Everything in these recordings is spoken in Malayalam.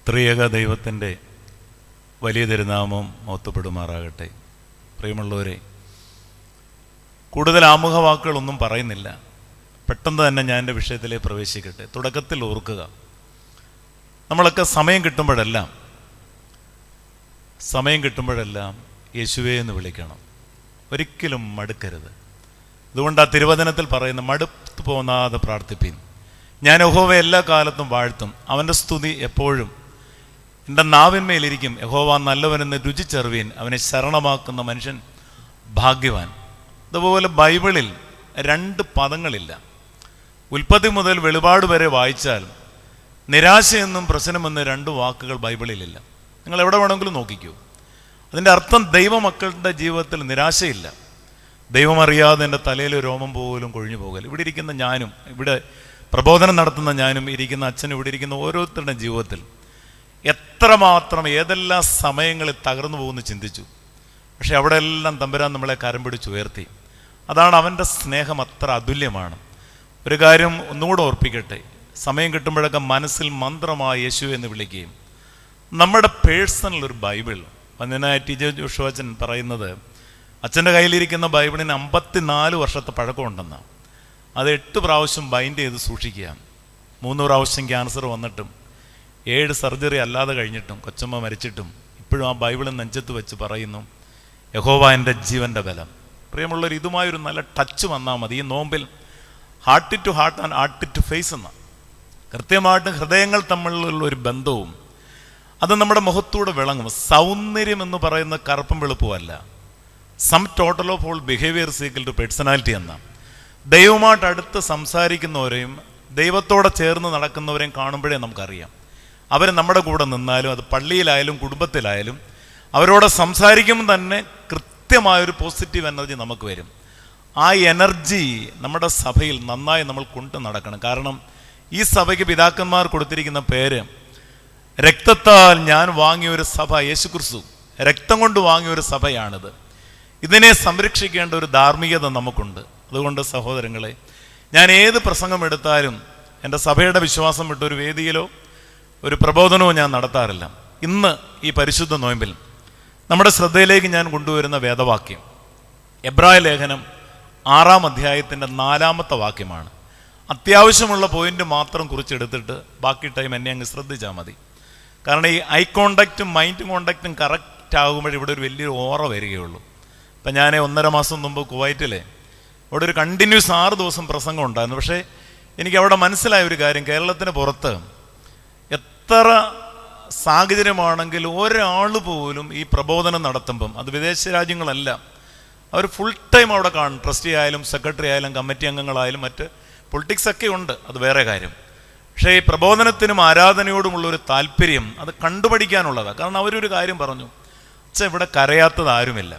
ത്രിയേക ദൈവത്തിൻ്റെ വലിയ തിരുനാമം മഹത്വപ്പെടുമാറാകട്ടെ. പ്രിയമുള്ളവരെ, കൂടുതൽ ആമുഖ വാക്കുകളൊന്നും പറയുന്നില്ല. പെട്ടെന്ന് തന്നെ ഞാൻ എൻ്റെ വിഷയത്തിലേക്ക് പ്രവേശിക്കട്ടെ. തുടക്കത്തിൽ ഓർക്കുക, നമ്മളൊക്കെ സമയം കിട്ടുമ്പോഴെല്ലാം യേശുവേ എന്ന് വിളിക്കണം. ഒരിക്കലും മടുക്കരുത്. അതുകൊണ്ട് ആ തിരുവചനത്തിൽ പറയുന്ന മടുത്തു പോകാതെ പ്രാർത്ഥിപ്പീൻ. ഞാൻ യഹോവയെ എല്ലാ കാലത്തും വാഴ്ത്തും, അവൻ്റെ സ്തുതി എപ്പോഴും എൻ്റെ നാവിന്മേലിരിക്കും. യഹോവ നല്ലവനെന്ന് രുചിച്ചറിവീൻ, അവനെ ശരണമാക്കുന്ന മനുഷ്യൻ ഭാഗ്യവാൻ. അതുപോലെ ബൈബിളിൽ 2 പദങ്ങളില്ല. ഉൽപ്പത്തി മുതൽ വെളിപാട് വരെ വായിച്ചാൽ നിരാശയെന്നും പ്രശ്നമെന്ന് 2 വാക്കുകൾ ബൈബിളിലില്ല. നിങ്ങൾ എവിടെ വേണമെങ്കിലും നോക്കിക്കൂ. അതിൻ്റെ അർത്ഥം ദൈവമക്കളുടെ ജീവിതത്തിൽ നിരാശയില്ല. ദൈവമറിയാതെ എൻ്റെ തലയിൽ രോമം പോലും കൊഴിഞ്ഞു പോകൽ. ഇവിടെ ഇരിക്കുന്ന ഞാനും, ഇവിടെ പ്രബോധനം നടത്തുന്ന ഞാനും, ഇരിക്കുന്ന അച്ഛനും, ഇവിടെ ഇരിക്കുന്ന ഓരോരുത്തരുടെ ജീവിതത്തിൽ എത്രമാത്രം ഏതെല്ലാം സമയങ്ങളിൽ തകർന്നു പോകുന്നു ചിന്തിച്ചു. പക്ഷെ അവിടെ എല്ലാം തമ്പുരാൻ നമ്മളെ കരം പിടിച്ചുയർത്തി. അതാണ് അവൻ്റെ സ്നേഹം, അത്ര അതുല്യമാണ്. ഒരു കാര്യം ഒന്നുകൂടെ ഓർപ്പിക്കട്ടെ, സമയം കിട്ടുമ്പോഴൊക്കെ മനസ്സിൽ മന്ത്രമായി യേശു എന്ന് വിളിക്കുകയും നമ്മുടെ പേഴ്സണൽ ഒരു ബൈബിൾ, വന്ദനായ ടി ജെ ജോഷുവച്ചൻ പറയുന്നത് അച്ഛൻ്റെ കയ്യിലിരിക്കുന്ന ബൈബിളിന് 54 വർഷത്തെ പഴക്കമുണ്ടെന്നാണ്. അത് 8 പ്രാവശ്യം ബൈൻഡ് ചെയ്ത് സൂക്ഷിക്കുക. 3 പ്രാവശ്യം ക്യാൻസർ വന്നിട്ടും 7 സർജറി അല്ലാതെ കഴിഞ്ഞിട്ടും കൊച്ചമ്മ മരിച്ചിട്ടും ഇപ്പോഴും ആ ബൈബിളിൽ നെഞ്ചത്ത് വെച്ച് പറയുന്നു, യഹോവ എൻ്റെ ജീവൻ്റെ ബലം. പ്രിയമുള്ളവർ, ഇതുമായൊരു നല്ല ടച്ച് വന്നാൽ മതി. ഈ നോമ്പിൽ heart to heart and heart to face എന്ന കൃത്യമായിട്ട് ഹൃദയങ്ങൾ തമ്മിലുള്ള ഒരു ബന്ധവും അത് നമ്മുടെ മുഖത്തൂടെ വിളങ്ങും. സൗന്ദര്യം എന്ന് പറയുന്ന കറുപ്പും വെളുപ്പുമല്ല. Sum total of all behaviour equal to personality എന്ന ദൈവമായിട്ട് അടുത്ത് സംസാരിക്കുന്നവരെയും ദൈവത്തോടെ ചേർന്ന് നടക്കുന്നവരെയും കാണുമ്പോഴേ നമുക്കറിയാം. അവർ നമ്മുടെ കൂടെ നിന്നാലും, അത് പള്ളിയിലായാലും കുടുംബത്തിലായാലും, അവരോട് സംസാരിക്കുമ്പോൾ തന്നെ കൃത്യമായൊരു പോസിറ്റീവ് എനർജി നമുക്ക് വരും. ആ എനർജി നമ്മുടെ സഭയിൽ നന്നായി നമ്മൾ കൊണ്ട് നടക്കണം. കാരണം ഈ സഭയ്ക്ക് പിതാക്കന്മാർ കൊടുത്തിരിക്കുന്ന പേര്, രക്തത്താൽ ഞാൻ വാങ്ങിയൊരു സഭ, യേശുക്രിസ്തു രക്തം കൊണ്ട് വാങ്ങിയൊരു സഭയാണിത്. ഇതിനെ സംരക്ഷിക്കേണ്ട ഒരു ധാർമ്മികത നമുക്കുണ്ട്. അതുകൊണ്ട് സഹോദരങ്ങളെ, ഞാൻ ഏത് പ്രസംഗം എടുത്താലും എൻ്റെ സഭയുടെ വിശ്വാസം വിട്ട് ഒരു വേദിയിലോ ഒരു പ്രബോധനവും ഞാൻ നടത്താറില്ല. ഇന്ന് ഈ പരിശുദ്ധ നോയമ്പിൽ നമ്മുടെ ശ്രദ്ധയിലേക്ക് ഞാൻ കൊണ്ടുവരുന്ന വേദവാക്യം എബ്രായ ലേഖനം 6-ാം അധ്യായത്തിൻ്റെ 4-ാമത്തെ വാക്യമാണ്. അത്യാവശ്യമുള്ള പോയിന്റ് മാത്രം കുറിച്ചെടുത്തിട്ട് ബാക്കി ടൈം എന്നെ അങ്ങ് ശ്രദ്ധിച്ചാൽ മതി. കാരണം ഈ ഐ കോണ്ടാക്റ്റും മൈൻഡ് കോണ്ടാക്റ്റും കറക്റ്റ് ആകുമ്പോൾ ഇവിടെ ഒരു വലിയൊരു ഓറ വരികയുള്ളൂ. ഇപ്പം ഞാൻ 1.5 മാസം മുമ്പ് കുവൈറ്റിലെ അവിടെ ഒരു കണ്ടിന്യൂസ് 6 ദിവസം പ്രസംഗം ഉണ്ടായിരുന്നു. പക്ഷേ എനിക്ക് അവിടെ മനസ്സിലായ ഒരു കാര്യം, കേരളത്തിന് പുറത്ത് എത്ര സാഹചര്യമാണെങ്കിലും ഒരാൾ പോലും ഈ പ്രബോധനം നടത്തുമ്പം, അത് വിദേശ രാജ്യങ്ങളല്ല, അവർ ഫുൾ ടൈം അവിടെ കാണും. ട്രസ്റ്റി ആയാലും സെക്രട്ടറി ആയാലും കമ്മിറ്റി അംഗങ്ങളായാലും മറ്റ് പൊളിറ്റിക്സ് ഒക്കെ ഉണ്ട്, അത് വേറെ കാര്യം. പക്ഷേ ഈ പ്രബോധനത്തിനും ആരാധനയോടുമുള്ളൊരു താല്പര്യം അത് കണ്ടുപഠിക്കാനുള്ളതാണ്. കാരണം അവരൊരു കാര്യം പറഞ്ഞു, അച്ഛാ ഇവിടെ കരയാത്തത് ആരുമില്ല.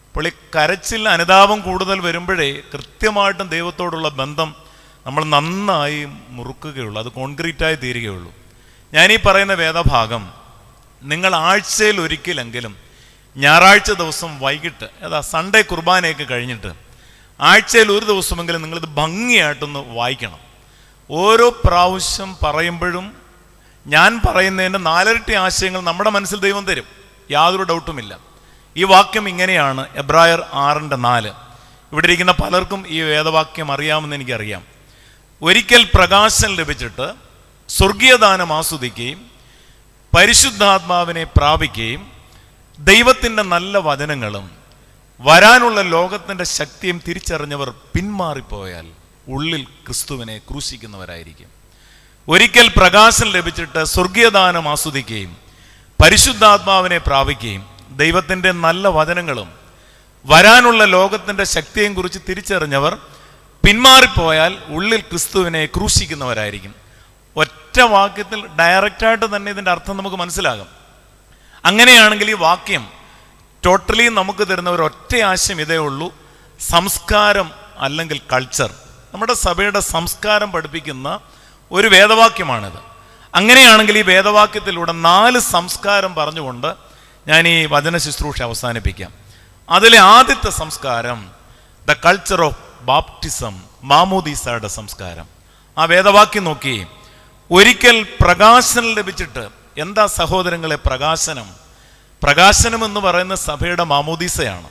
അപ്പോൾ ഈ കരച്ചിൽ അനുതാപം കൂടുതൽ വരുമ്പോഴേ കൃത്യമായിട്ടും ദൈവത്തോടുള്ള ബന്ധം നമ്മൾ നന്നായി മുറുക്കുകയുള്ളൂ, അത് കോൺക്രീറ്റായി തീരുകയുള്ളൂ. ഞാനീ പറയുന്ന വേദഭാഗം നിങ്ങൾ ആഴ്ചയിൽ ഒരിക്കലെങ്കിലും ഞായറാഴ്ച ദിവസം വൈകിട്ട്, അതാ സൺഡേ കുർബാനയൊക്കെ കഴിഞ്ഞിട്ട് ആഴ്ചയിൽ ഒരു ദിവസമെങ്കിലും നിങ്ങളിത് ഭംഗിയായിട്ടൊന്ന് വായിക്കണം. ഓരോ പ്രാവശ്യം പറയുമ്പോഴും ഞാൻ പറയുന്നതിൻ്റെ 4 ഇരട്ടി ആശയങ്ങൾ നമ്മുടെ മനസ്സിൽ ദൈവം തരും, യാതൊരു ഡൗട്ടുമില്ല. ഈ വാക്യം ഇങ്ങനെയാണ്, എബ്രായർ 6:4. ഇവിടെ ഇരിക്കുന്ന പലർക്കും ഈ വേദവാക്യം അറിയാമെന്ന് എനിക്കറിയാം. ഒരിക്കൽ പ്രകാശം ലഭിച്ചിട്ട് സ്വർഗീയദാനം ആസ്വദിക്കുകയും പരിശുദ്ധാത്മാവിനെ പ്രാപിക്കുകയും ദൈവത്തിൻ്റെ നല്ല വചനങ്ങളും വരാനുള്ള ലോകത്തിൻ്റെ ശക്തിയും തിരിച്ചറിഞ്ഞവർ പിന്മാറിപ്പോയാൽ ഉള്ളിൽ ക്രിസ്തുവിനെ ക്രൂശിക്കുന്നവരായിരിക്കും. ഒരിക്കൽ പ്രകാശം ലഭിച്ചിട്ട് സ്വർഗീയദാനം ആസ്വദിക്കുകയും പരിശുദ്ധാത്മാവിനെ പ്രാപിക്കുകയും ദൈവത്തിൻ്റെ നല്ല വചനങ്ങളും വരാനുള്ള ലോകത്തിൻ്റെ ശക്തിയെയും കുറിച്ച് തിരിച്ചറിഞ്ഞവർ പിന്മാറിപ്പോയാൽ ഉള്ളിൽ ക്രിസ്തുവിനെ ക്രൂശിക്കുന്നവരായിരിക്കും. ഒറ്റ വാക്യത്തിൽ ഡയറക്റ്റായിട്ട് തന്നെ ഇതിൻ്റെ അർത്ഥം നമുക്ക് മനസ്സിലാകും. അങ്ങനെയാണെങ്കിൽ ഈ വാക്യം ടോട്ടലി നമുക്ക് തരുന്ന ഒരു ഒറ്റ ആശയം ഇതേ ഉള്ളൂ, സംസ്കാരം അല്ലെങ്കിൽ കൾച്ചർ. നമ്മുടെ സഭയുടെ സംസ്കാരം പഠിപ്പിക്കുന്ന ഒരു വേദവാക്യമാണിത്. അങ്ങനെയാണെങ്കിൽ ഈ വേദവാക്യത്തിലൂടെ 4 സംസ്കാരം പറഞ്ഞുകൊണ്ട് ഞാൻ ഈ വചന ശുശ്രൂഷ അവസാനിപ്പിക്കാം. അതിലെ ആദ്യത്തെ സംസ്കാരം ദ കൾച്ചർ ഓഫ് ബാപ്റ്റിസം, മാമോദീസയുടെ സംസ്കാരം. ആ വേദവാക്യം നോക്കി, ഒരിക്കൽ പ്രകാശം ലഭിച്ചിട്ട് എന്താ സഹോദരങ്ങളെ പ്രകാശനം? പ്രകാശനം എന്ന് പറയുന്ന സഭയുടെ മാമോദീസയാണ്.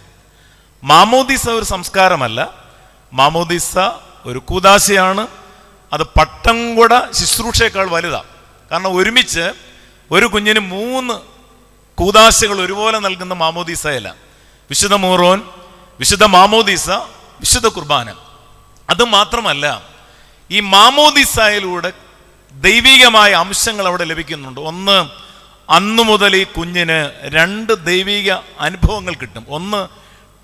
മാമോദീസ ഒരു സംസ്കാരമല്ല, മാമോദീസ ഒരു കൂദാശയാണ്. അത് പട്ടം കൂട ശുശ്രൂഷയേക്കാൾ വലുതാണ്. കാരണം ഒരുമിച്ച് ഒരു കുഞ്ഞിന് 3 കൂദാശകൾ ഒരുപോലെ നൽകുന്ന മാമോദീസയല്ല. വിശുദ്ധ മൂറോൻ, വിശുദ്ധ മാമോദീസ, വിശുദ്ധ കുർബാന. അത് മാത്രമല്ല, ഈ മാമോദീസയിലൂടെ ദൈവികമായ അംശങ്ങൾ അവിടെ ലഭിക്കുന്നുണ്ട്. ഒന്ന്, അന്നു മുതൽ ഈ കുഞ്ഞിന് 2 ദൈവിക അനുഭവങ്ങൾ കിട്ടും. ഒന്ന്,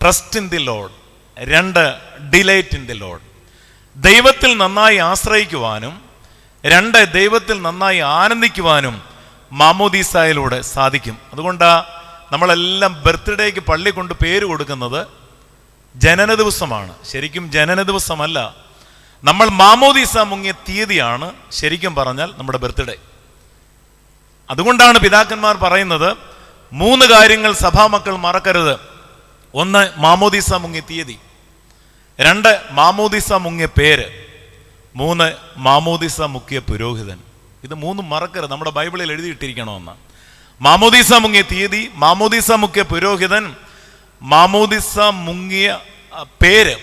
trust in the Lord. 2, delight in the Lord. ദൈവത്തിൽ നന്നായി ആശ്രയിക്കുവാനും 2, ദൈവത്തിൽ നന്നായി ആനന്ദിക്കുവാനും മാമോദീസയിലൂടെ സാധിക്കും. അതുകൊണ്ടാണ് നമ്മളെല്ലാം ബർത്ത്ഡേക്ക് പള്ളി കൊണ്ട് പേര് കൊടുക്കുന്നത് ജനന ദിവസമാണ്. ശരിക്കും ജനന ദിവസമല്ല, നമ്മൾ മാമോദീസ മുങ്ങിയ തീയതിയാണ് ശരിക്കും പറഞ്ഞാൽ നമ്മുടെ ബർത്ത്ഡേ. അതുകൊണ്ടാണ് പിതാക്കന്മാർ പറയുന്നത് 3 കാര്യങ്ങൾ സഭാമക്കൾ മറക്കരുത്. 1, മാമോദീസ മുങ്ങിയ തീയതി. 2, മാമോദീസ മുങ്ങിയ പേര്. 3, മാമോദീസ മുക്കിയ പുരോഹിതൻ. ഇത് 3 മറക്കരുത്, നമ്മുടെ ബൈബിളിൽ എഴുതിയിട്ടിരിക്കണമെന്ന്. മാമോദീസ മുങ്ങിയ തീയതി, മാമോദീസ മുക്കിയ പുരോഹിതൻ, മാമോദീസ മുങ്ങിയ പേര്.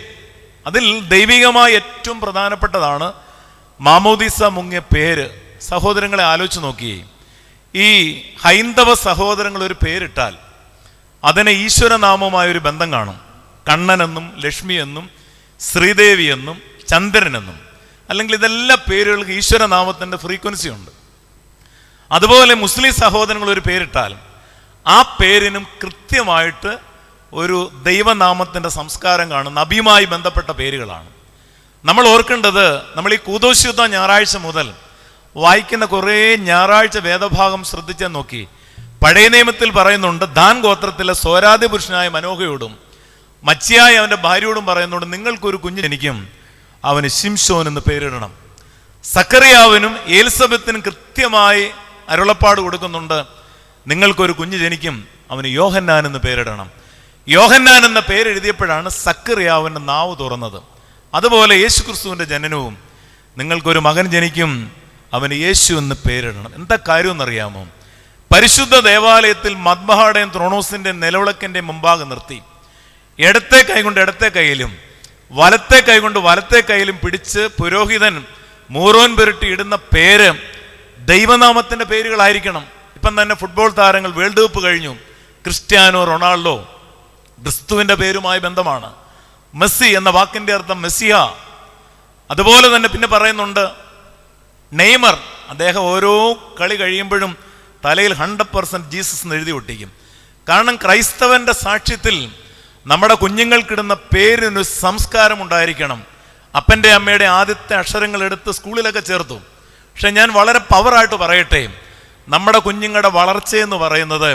അതിൽ ദൈവികമായ ഏറ്റവും പ്രധാനപ്പെട്ടതാണ് മാമോദീസ മുങ്ങിയ പേര്. സഹോദരങ്ങളെ ആലോചിച്ച് നോക്കിയേ, ഈ ഹൈന്ദവ സഹോദരങ്ങൾ ഒരു പേരിട്ടാൽ അതിന് ഈശ്വരനാമവുമായൊരു ബന്ധം കാണും. കണ്ണനെന്നും ലക്ഷ്മി എന്നും ശ്രീദേവി എന്നും ചന്ദ്രനെന്നും, അല്ലെങ്കിൽ ഇതെല്ലാ പേരുകൾക്ക് ഈശ്വരനാമത്തിൻ്റെ ഫ്രീക്വൻസി ഉണ്ട്. അതുപോലെ മുസ്ലിം സഹോദരങ്ങൾ ഒരു പേരിട്ടാൽ ആ പേരിനും കൃത്യമായിട്ട് ഒരു ദൈവനാമത്തിൻ്റെ സംസ്കാരം കാണും. നബിയുമായി ബന്ധപ്പെട്ട പേരുകളാണ്. നമ്മൾ ഓർക്കേണ്ടത്, നമ്മൾ ഈ കൂദോശുദ്ധ ഞായറാഴ്ച മുതൽ വായിക്കുന്ന കുറേ ഞായറാഴ്ച വേദഭാഗം ശ്രദ്ധിച്ചാൽ നോക്കി, പഴയ നിയമത്തിൽ പറയുന്നുണ്ട്, ദാൻ ഗോത്രത്തിലെ സ്വരാദ്യ പുരുഷനായ മനോഹയോടും മച്ചിയായ അവൻ്റെ ഭാര്യയോടും പറയുന്നുണ്ട്, നിങ്ങൾക്കൊരു കുഞ്ഞ് ജനിക്കും, അവന് ശിംശോൻ എന്ന് പേരിടണം. സക്കറിയാവിനും എലിസബത്തിനും കൃത്യമായി അരുളപ്പാട് കൊടുക്കുന്നുണ്ട്, നിങ്ങൾക്കൊരു കുഞ്ഞ് ജനിക്കും, അവന് യോഹന്നാൻ എന്ന് പേരിടണം. യോഹന്നാൻ എന്ന പേരെഴുതിയപ്പോഴാണ് സക്കറിയാവിൻ്റെ നാവ് തുറന്നത്. അതുപോലെ യേശു ക്രിസ്തുവിൻ്റെ ജനനവും, നിങ്ങൾക്കൊരു മകൻ ജനിക്കും, അവന് യേശു എന്ന് പേരിടണം. എന്താ കാര്യം എന്നറിയാമോ? പരിശുദ്ധ ദേവാലയത്തിൽ മദ്ബഹായുടെയും ത്രോണോസിൻ്റെയും നിലവിളക്കിൻ്റെ മുമ്പാകെ നിർത്തി ഇടത്തെ കൈ കൊണ്ട് ഇടത്തെ കൈയിലും വലത്തെ കൈ കൊണ്ട് വലത്തെ കൈയിലും പിടിച്ച് പുരോഹിതൻ മൂറോൻ പുരട്ടി ഇടുന്ന പേര് ദൈവനാമത്തിൻ്റെ പേരുകളായിരിക്കണം. ഇപ്പം തന്നെ ഫുട്ബോൾ താരങ്ങൾ വേൾഡ് കപ്പ് കഴിഞ്ഞു. ക്രിസ്ത്യാനോ റൊണാൾഡോ ക്രിസ്തുവിൻ്റെ പേരുമായി ബന്ധമാണ്. മെസ്സി എന്ന വാക്കിൻ്റെ അർത്ഥം മെസ്സിയ. അതുപോലെ തന്നെ പിന്നെ പറയുന്നുണ്ട് നെയ്മർ, അദ്ദേഹം ഓരോ കളി കഴിയുമ്പോഴും തലയിൽ 100% ജീസസ് എന്ന് എഴുതി ഒട്ടിക്കും. കാരണം ക്രൈസ്തവന്റെ സാക്ഷ്യത്തിൽ നമ്മുടെ കുഞ്ഞുങ്ങൾക്കിടുന്ന പേരിനൊരു സംസ്കാരം ഉണ്ടായിരിക്കണം. അപ്പൻ്റെ അമ്മയുടെ ആദ്യത്തെ അക്ഷരങ്ങൾ എടുത്ത് സ്കൂളിലൊക്കെ ചേർത്തു. പക്ഷെ ഞാൻ വളരെ പവറായിട്ട് പറയട്ടെ, നമ്മുടെ കുഞ്ഞുങ്ങളുടെ വളർച്ചയെന്ന് പറയുന്നത്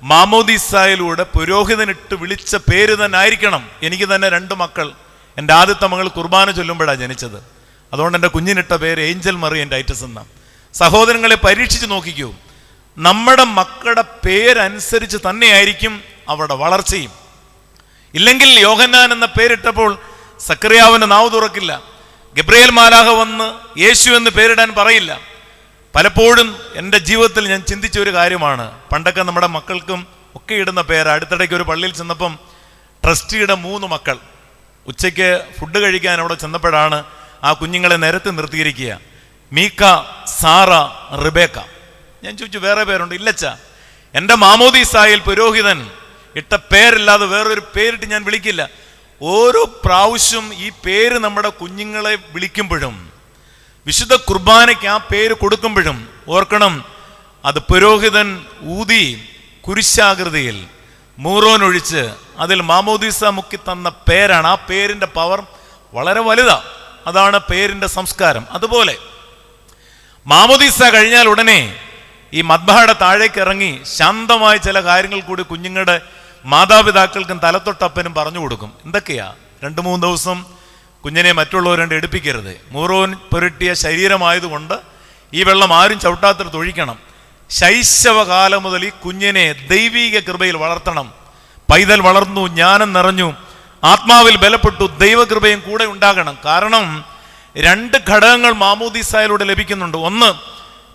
മാമോദീസായിലൂടെ പുരോഹിതനിട്ട് വിളിച്ച പേര് തന്നെ ആയിരിക്കണം. എനിക്ക് തന്നെ 2 മക്കൾ. എൻ്റെ ആദ്യത്തെ മകൾ കുർബാന ചൊല്ലുമ്പോഴാണ് ജനിച്ചത്. അതുകൊണ്ട് എൻ്റെ കുഞ്ഞിനിട്ട പേര് ഏഞ്ചൽ മറിയം ടൈറ്റസ് എന്ന. സഹോദരങ്ങളെ പരീക്ഷിച്ച് നോക്കിക്കൂ, നമ്മുടെ മക്കളുടെ പേരനുസരിച്ച് തന്നെയായിരിക്കും അവരുടെ വളർച്ചയും. ഇല്ലെങ്കിൽ യോഹന്നാൻ എന്ന പേരിട്ടപ്പോൾ സക്കറിയാവിൻ്റെ നാവ് തുറക്കില്ല. ഗബ്രിയേൽ മാലാഖ വന്ന് യേശു എന്ന് പേരിടാൻ പറയില്ല. പലപ്പോഴും എൻ്റെ ജീവിതത്തിൽ ഞാൻ ചിന്തിച്ച ഒരു കാര്യമാണ്, പണ്ടൊക്കെ നമ്മുടെ മക്കൾക്കും ഒക്കെ ഇടുന്ന പേര്. അടുത്തിടയ്ക്ക് ഒരു പള്ളിയിൽ ചെന്നപ്പം ട്രസ്റ്റിയുടെ 3 മക്കൾ ഉച്ചയ്ക്ക് ഫുഡ് കഴിക്കാൻ അവിടെ ചെന്നപ്പോഴാണ് ആ കുഞ്ഞുങ്ങളെ നിരത്തി നിർത്തിയിരിക്കുക. മീക്ക, സാറ, റിബേക്ക. ഞാൻ ചോദിച്ചു, വേറെ പേരുണ്ട്? ഇല്ലച്ച, എൻ്റെ മാമോദീസായിൽ പുരോഹിതൻ ഇട്ട പേരില്ലാതെ വേറൊരു പേരിട്ട് ഞാൻ വിളിക്കില്ല. ഓരോ പ്രാവശ്യം ഈ പേര് നമ്മുടെ കുഞ്ഞുങ്ങളെ വിളിക്കുമ്പോഴും വിശുദ്ധ കുർബാനയ്ക്ക് ആ പേര് കൊടുക്കുമ്പോഴും ഓർക്കണം, അത് പുരോഹിതൻ ഊതി കുരിശാകൃതിയിൽ മൂറോൻ ഒഴിച്ച് അതിൽ മാമോദീസ മുക്കി തന്ന പേരാണ്. ആ പേരിൻ്റെ പവർ വളരെ വലുതാണ്. അതാണ് പേരിൻ്റെ സംസ്കാരം. അതുപോലെ മാമോദീസ കഴിഞ്ഞാൽ ഉടനെ ഈ മദ്ബഹയുടെ താഴേക്ക് ഇറങ്ങി ശാന്തമായ ചില കാര്യങ്ങൾ കൂടി കുഞ്ഞുങ്ങളുടെ മാതാപിതാക്കൾക്കും തലത്തൊട്ടപ്പനും പറഞ്ഞു കൊടുക്കും. എന്തൊക്കെയാ? 2-3 ദിവസം കുഞ്ഞിനെ മറ്റുള്ളവരുണ്ട് എടുപ്പിക്കരുത്. മൂറോൻ പുരട്ടിയ ശരീരമായതുകൊണ്ട് ഈ വെള്ളം ആരും ചവിട്ടാത്തിടത്ത് ഒഴിക്കണം. ശൈശവകാലം മുതൽ ഈ കുഞ്ഞിനെ ദൈവീക കൃപയിൽ വളർത്തണം. പൈതൽ വളർന്നു, ജ്ഞാനം നിറഞ്ഞു, ആത്മാവിൽ ബലപ്പെട്ടു, ദൈവകൃപയും കൂടെ ഉണ്ടാകണം. കാരണം 2 ഘടകങ്ങൾ മാമോദീസായിലൂടെ ലഭിക്കുന്നുണ്ട്. ഒന്ന്,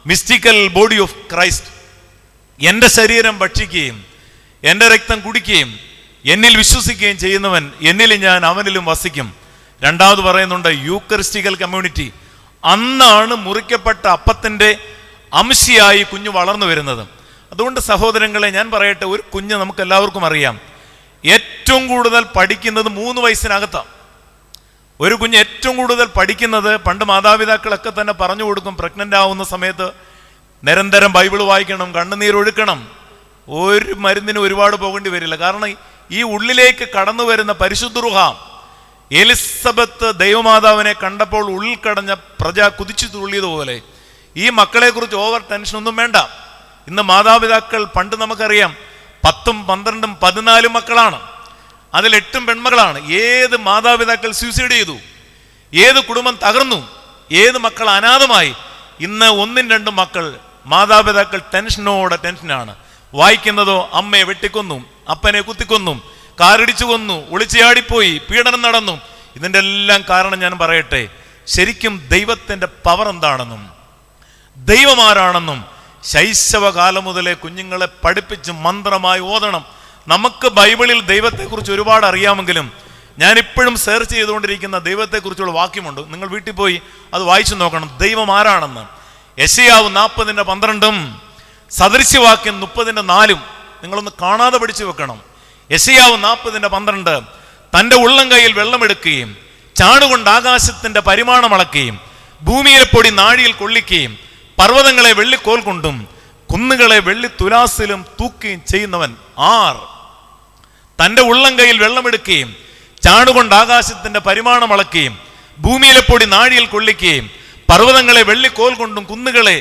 മിസ്റ്റിക്കൽ ബോഡി ഓഫ് ക്രൈസ്റ്റ്, എൻ്റെ ശരീരം ഭക്ഷിക്കുകയും എൻ്റെ രക്തം കുടിക്കുകയും എന്നിൽ വിശ്വസിക്കുകയും ചെയ്യുന്നവൻ എന്നിലും ഞാൻ അവനിലും വസിക്കും. രണ്ടാമത് പറയുന്നുണ്ട് യൂക്കറിസ്റ്റിക്കൽ കമ്മ്യൂണിറ്റി. അന്നാണ് മുറിക്കപ്പെട്ട അപ്പത്തിൻ്റെ അംശിയായി കുഞ്ഞ് വളർന്നു വരുന്നത്. അതുകൊണ്ട് സഹോദരങ്ങളെ, ഞാൻ പറയട്ടെ, ഒരു കുഞ്ഞ് നമുക്ക് എല്ലാവർക്കും അറിയാം ഏറ്റവും കൂടുതൽ പഠിക്കുന്നത് 3 വയസ്സിനകത്താണ്. ഒരു കുഞ്ഞ് ഏറ്റവും കൂടുതൽ പഠിക്കുന്നത്, പണ്ട് മാതാപിതാക്കളൊക്കെ തന്നെ പറഞ്ഞു കൊടുക്കും, പ്രഗ്നൻ്റ് ആവുന്ന സമയത്ത് നിരന്തരം ബൈബിൾ വായിക്കണം, കണ്ണുനീരൊഴുക്കണം. ഒരു മരുന്നിന് ഒരുപാട് പോകേണ്ടി വരില്ല. കാരണം ഈ ഉള്ളിലേക്ക് കടന്നു വരുന്ന പരിശുദ്ധ റൂഹ, എലിസബത്ത് ദൈവമാതാവിനെ കണ്ടപ്പോൾ ഉള്ളിൽ കടഞ്ഞ പ്രജ കുതിച്ചു തുള്ളിയതുപോലെ ഈ മക്കളെക്കുറിച്ച് ഓവർ ടെൻഷനൊന്നും വേണ്ട. ഇന്ന് മാതാപിതാക്കൾ, പണ്ട് നമുക്കറിയാം 10, 12, 14 മക്കളാണ്, അതിൽ 8 പെൺമക്കളാണ്. ഏത് മാതാപിതാക്കൾ സൂസൈഡ് ചെയ്തു, ഏത് കുടുംബം തകർന്നു, ഏത് മക്കൾ അനാഥമായി. ഇന്ന് 1, 2 മക്കൾ, മാതാപിതാക്കൾ ടെൻഷനാണ്. വായിക്കുന്നതോ അമ്മയെ വെട്ടിക്കൊന്നു, അപ്പനെ കുത്തിക്കൊന്നു, കാറിടിച്ചു കൊന്നു, ഒളിച്ചാടിപ്പോയി, പീഡനം നടന്നു. ഇതിൻ്റെ എല്ലാം കാരണം ഞാൻ പറയട്ടെ, ശരിക്കും ദൈവത്തിൻ്റെ പവർ എന്താണെന്നും ദൈവം ആരാണെന്നും ശൈശവകാലം മുതലേ കുഞ്ഞുങ്ങളെ പഠിപ്പിച്ച് മന്ത്രമായി ഓതണം. നമുക്ക് ബൈബിളിൽ ദൈവത്തെക്കുറിച്ച് ഒരുപാട് അറിയാമെങ്കിലും ഞാനിപ്പോഴും സെർച്ച് ചെയ്തുകൊണ്ടിരിക്കുന്ന ദൈവത്തെക്കുറിച്ചുള്ള വാക്യമുണ്ട്. നിങ്ങൾ വീട്ടിൽ പോയി അത് വായിച്ചു നോക്കണം, ദൈവം ആരാണെന്ന്. യെശയ്യാവ് 40:12 സദൃശ്യവാക്യം 30:4 നിങ്ങളൊന്ന് കാണാതെ പഠിച്ചു വെക്കണം. യെശയ്യാവ് 40:12 തൻ്റെ ഉള്ളം കൈയിൽ വെള്ളമെടുക്കുകയും ചാണുകൊണ്ട് ആകാശത്തിന്റെ പരിമാണം അളക്കുകയും ഭൂമിയിലെ പൊടി നാഴിയിൽ കൊള്ളിക്കുകയും പർവ്വതങ്ങളെ വെള്ളിക്കോൽ കൊണ്ടും കുന്നുകളെ വെള്ളി തുലാസിലും തൂക്കുകയും ചെയ്യുന്നവൻ ആർ? തൻ്റെ ഉള്ളം കൈയിൽ വെള്ളമെടുക്കുകയും ചാണുകൊണ്ട് ആകാശത്തിന്റെ പരിമാണം അളക്കുകയും ഭൂമിയിലെ പൊടി നാഴിയിൽ കൊള്ളിക്കുകയും പർവ്വതങ്ങളെ വെള്ളിക്കോൽ കൊണ്ടും കുന്നുകളെ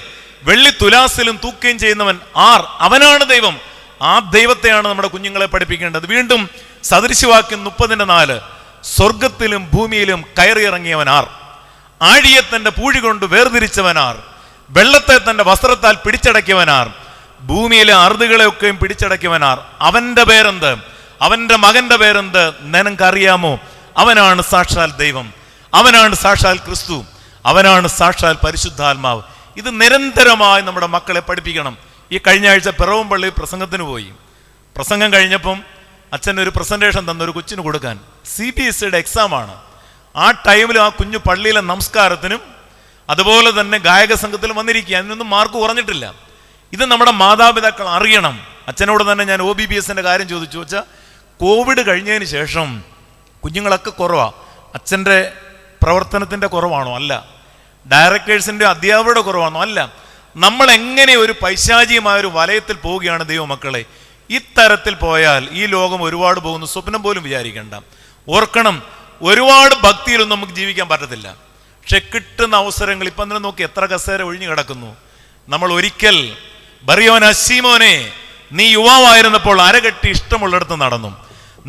വെള്ളി തുലാസിലും തൂക്കുകയും ചെയ്യുന്നവൻ ആർ? അവനാണ് ദൈവം. ആ ദൈവത്തെയാണ് നമ്മുടെ കുഞ്ഞുങ്ങളെ പഠിപ്പിക്കേണ്ടത്. വീണ്ടും സദൃശ്യവാക്യം 30:4 സ്വർഗത്തിലും ഭൂമിയിലും കയറിയിറങ്ങിയവൻ ആർ? ആഴിയെ തന്റെ പൂഴി കൊണ്ട് വേർതിരിച്ചവൻ ആർ? വെള്ളത്തെ തന്റെ വസ്ത്രത്താൽ പിടിച്ചടക്കിയവൻ ആർ? ഭൂമിയിലെ അറുതുകളെയൊക്കെയും പിടിച്ചടക്കിയവൻ ആർ? അവന്റെ പേരെന്ത്? അവന്റെ മകന്റെ പേരെന്ത് നിനക്കറിയാമോ? അവനാണ് സാക്ഷാൽ ദൈവം, അവനാണ് സാക്ഷാൽ ക്രിസ്തു, അവനാണ് സാക്ഷാൽ പരിശുദ്ധാത്മാവ്. ഇത് നിരന്തരമായി നമ്മുടെ മക്കളെ പഠിപ്പിക്കണം. ഈ കഴിഞ്ഞ ആഴ്ച പിറവംപള്ളി പ്രസംഗത്തിന് പോയി. പ്രസംഗം കഴിഞ്ഞപ്പം അച്ഛൻ ഒരു പ്രസന്റേഷൻ തന്ന ഒരു കൊച്ചിന് കൊടുക്കാൻ. CBSE എക്സാമാണ്. ആ ടൈമിൽ ആ കുഞ്ഞു പള്ളിയിലെ നമസ്കാരത്തിനും അതുപോലെ തന്നെ ഗായക സംഘത്തിലും വന്നിരിക്കുക. അതിനൊന്നും മാർക്ക് കുറഞ്ഞിട്ടില്ല. ഇത് നമ്മുടെ മാതാപിതാക്കൾ അറിയണം. അച്ഛനോട് തന്നെ ഞാൻ OBBSന്റെ കാര്യം ചോദിച്ചു. വെച്ചാൽ കോവിഡ് കഴിഞ്ഞതിന് ശേഷം കുഞ്ഞുങ്ങളൊക്കെ കുറവാണ്. അച്ഛൻ്റെ പ്രവർത്തനത്തിൻ്റെ കുറവാണോ? അല്ല. ഡയറക്ടേഴ്സിൻ്റെ അധ്യാപകരുടെ കുറവാണോ? അല്ല. നമ്മൾ എങ്ങനെ ഒരു പൈശാചികമായൊരു വലയത്തിൽ പോവുകയാണ് ദൈവമക്കളെ. ഇത്തരത്തിൽ പോയാൽ ഈ ലോകം ഒരുപാട് പോകുന്നു, സ്വപ്നം പോലും വിചാരിക്കേണ്ട. ഓർക്കണം, ഒരുപാട് ഭക്തിയിലൊന്നും നമുക്ക് ജീവിക്കാൻ പറ്റത്തില്ല. പക്ഷെ കിട്ടുന്ന അവസരങ്ങൾ ഇപ്പം തന്നെ നോക്കി, എത്ര കസേര ഒഴിഞ്ഞു കിടക്കുന്നു. നമ്മൾ ഒരിക്കൽ ബറിയോന ശീമോനെ, നീ യുവാവായിരുന്നപ്പോൾ അരകെട്ടി ഇഷ്ടമുള്ളിടത്ത് നടന്നു.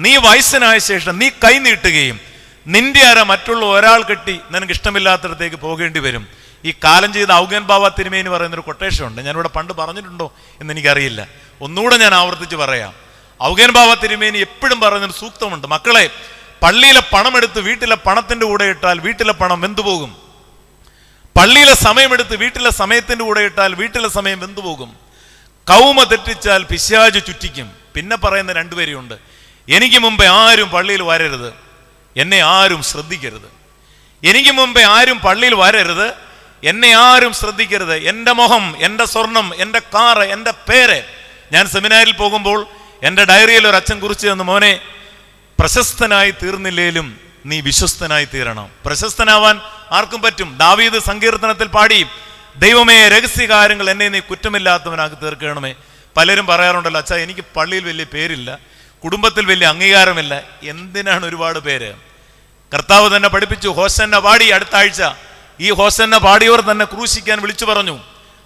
നീ വയസ്സനായ ശേഷം നീ കൈ നീട്ടുകയും നിന്റെ അര മറ്റുള്ള ഒരാൾ കെട്ടി നിനക്ക് ഇഷ്ടമില്ലാത്തടത്തേക്ക് പോകേണ്ടി വരും. ഈ കാലം ചെയ്ത ഔഗൻ ബാബ തിരുമേനി പറയുന്നൊരു കൊട്ടേഷൻ ഉണ്ട്. ഞാനിവിടെ പണ്ട് പറഞ്ഞിട്ടുണ്ടോ എന്നെനിക്കറിയില്ല, ഒന്നുകൂടെ ഞാൻ ആവർത്തിച്ച് പറയാം. ഔഗൻ ബാബ തിരുമേനി എപ്പോഴും പറയുന്നൊരു സൂക്തമുണ്ട്. മക്കളെ, പള്ളിയിലെ പണമെടുത്ത് വീട്ടിലെ പണത്തിന്റെ കൂടെ ഇട്ടാൽ വീട്ടിലെ പണം വെന്തുപോകും. പള്ളിയിലെ സമയമെടുത്ത് വീട്ടിലെ സമയത്തിന്റെ കൂടെ ഇട്ടാൽ വീട്ടിലെ സമയം വെന്തുപോകും. കൗമ തെറ്റിച്ചാൽ പിശാച് ചുറ്റിക്കും. പിന്നെ പറയുന്ന 2 പേരുണ്ട്. എനിക്ക് മുമ്പേ ആരും പള്ളിയിൽ വരരുത്, എന്നെ ആരും ശ്രദ്ധിക്കരുത്. എനിക്ക് മുമ്പേ ആരും പള്ളിയിൽ വരരുത്, എന്നെ ആരും ശ്രദ്ധിക്കരുത്. എൻ്റെ മുഖം, എൻ്റെ സ്വർണം, എൻ്റെ കാറ്, എൻ്റെ പേര്. ഞാൻ സെമിനാരിൽ പോകുമ്പോൾ എൻ്റെ ഡയറിയിൽ ഒരു അച്ഛൻ കുറിച്ച് തന്നു, മോനെ, പ്രശസ്തനായി തീർന്നില്ലേലും നീ വിശ്വസ്തനായി തീരണം. പ്രശസ്തനാവാൻ ആർക്കും പറ്റും. ദാവീദ് സങ്കീർത്തനത്തിൽ പാടി, ദൈവമേ രഹസ്യകാര്യങ്ങൾ എന്നെ നീ കുറ്റമില്ലാത്തവനാക്കി തീർക്കണമേ. പലരും പറയാറുണ്ടല്ലോ, അച്ഛാ എനിക്ക് പള്ളിയിൽ വലിയ പേരില്ല, കുടുംബത്തിൽ വലിയ അംഗീകാരമില്ല. എന്തിനാണ് ഒരുപാട് പേര്? കർത്താവ് തന്നെ പഠിപ്പിച്ചു, ഹോസന്ന പാടി. അടുത്ത ആഴ്ച ഈ ഹോസന്ന പാടിയവർ തന്നെ ക്രൂശിക്കാൻ വിളിച്ചു പറഞ്ഞു.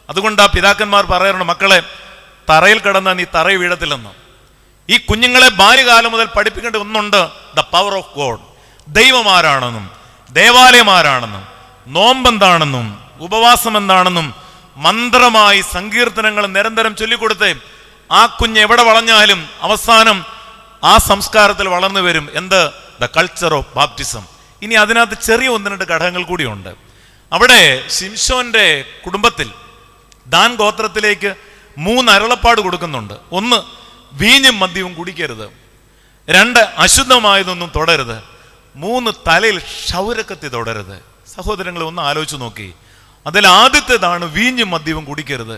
അതുകൊണ്ട് ആ പിതാക്കന്മാർ പറയാറുണ്ട്, മക്കളെ, തറയിൽ കിടന്ന നീ തറയിൽ വീഴത്തില്ലെന്ന്. ഈ കുഞ്ഞുങ്ങളെ ബാല്യകാലം മുതൽ പഠിപ്പിക്കേണ്ട ഒന്നുണ്ട്, ദ പവർ ഓഫ് ഗോഡ്. ദൈവം ആരാണെന്നും ദേവാലയം ആരാണെന്നും നോമ്പെന്താണെന്നും ഉപവാസം എന്താണെന്നും മന്ത്രമായി സങ്കീർത്തനങ്ങൾ നിരന്തരം ചൊല്ലിക്കൊടുത്ത് ആ കുഞ്ഞ് എവിടെ വളഞ്ഞാലും അവസാനം ആ സംസ്കാരത്തിൽ വളർന്നു വരും. എന്ത്? The culture of baptism. ഇനി അതിനകത്ത് ചെറിയ 1-2 ഘടകങ്ങൾ കൂടിയുണ്ട്. അവിടെ ശിംശോന്റെ കുടുംബത്തിൽ ദാൻ ഗോത്രത്തിലേക്ക് 3 അരുളപ്പാട് കൊടുക്കുന്നുണ്ട്. 1, വീഞ്ഞും മദ്യവും കുടിക്കരുത്. 2, അശുദ്ധമായതൊന്നും തൊടരുത്. 3, തലയിൽ ക്ഷൗരക്കത്തി തൊടരുത്. സഹോദരങ്ങളെ ഒന്ന് ആലോചിച്ച് നോക്കി. അതിൽ ആദ്യത്തേതാണ് വീഞ്ഞും മദ്യവും കുടിക്കരുത്.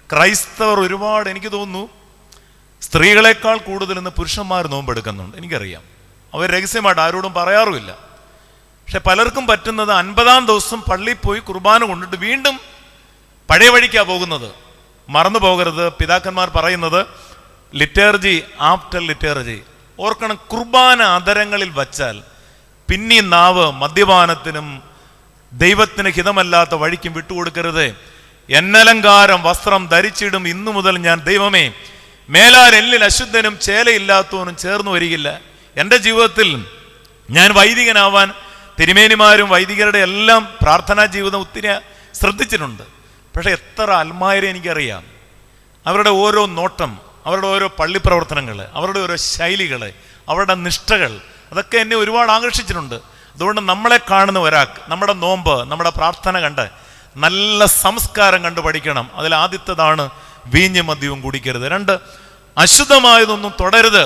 ക്രൈസ്തവർ ഒരുപാട്, എനിക്ക് തോന്നുന്നു സ്ത്രീകളെക്കാൾ കൂടുതൽ ഇന്ന് പുരുഷന്മാർ നോമ്പെടുക്കുന്നുണ്ട്. എനിക്കറിയാം, അവർ രഹസ്യമായിട്ട് ആരോടും പറയാറുമില്ല. പക്ഷെ പലർക്കും പറ്റുന്നത് 50-ാം ദിവസം പള്ളിയിൽ പോയി കുർബാന കൊണ്ടിട്ട് വീണ്ടും പഴയ വഴിക്കാണ് പോകുന്നത്. മറന്നു പോകരുത്, പിതാക്കന്മാർ പറയുന്നത് ലിറ്റേർജി ആഫ്റ്റർ ലിറ്റേർജി. ഓർക്കണം, കുർബാന അധരങ്ങളിൽ വച്ചാൽ പിന്നെ നാവ് മദ്യപാനത്തിനും ദൈവത്തിന് ഹിതമല്ലാത്ത വഴിക്കും വിട്ടുകൊടുക്കരുത്. എന്നലങ്കാരം വസ്ത്രം ധരിച്ചിടും ഇന്നു മുതൽ ഞാൻ ദൈവമേ, മേലാൽ എന്നിൽ അശുദ്ധനും ചേലയില്ലാത്തവനും ചേർന്ന് വരികില്ല. എൻ്റെ ജീവിതത്തിൽ ഞാൻ വൈദികനാവാൻ തിരുമേനിമാരും വൈദികരുടെ എല്ലാം പ്രാർത്ഥനാ ജീവിതം ഒത്തിരി ശ്രദ്ധിച്ചിട്ടുണ്ട്. പക്ഷെ എത്ര അൽമാരെ എനിക്കറിയാം. അവരുടെ ഓരോ നോട്ടം, അവരുടെ ഓരോ പള്ളി പ്രവർത്തനങ്ങൾ, അവരുടെ ഓരോ ശൈലികൾ, അവരുടെ നിഷ്ഠകൾ, അതൊക്കെ എന്നെ ഒരുപാട് ആകർഷിച്ചിട്ടുണ്ട്. അതുകൊണ്ട് നമ്മളെ കാണുന്ന ഒരാൾക്ക് നമ്മുടെ നോമ്പ്, നമ്മുടെ പ്രാർത്ഥന കണ്ട് നല്ല സംസ്കാരം കണ്ടു പഠിക്കണം. അതിൽ ആദ്യത്തേതാണ് വീഞ്ഞും മദ്യവും കുടിക്കരുത്. 2, അശുദ്ധമായതൊന്നും തൊടരുത്.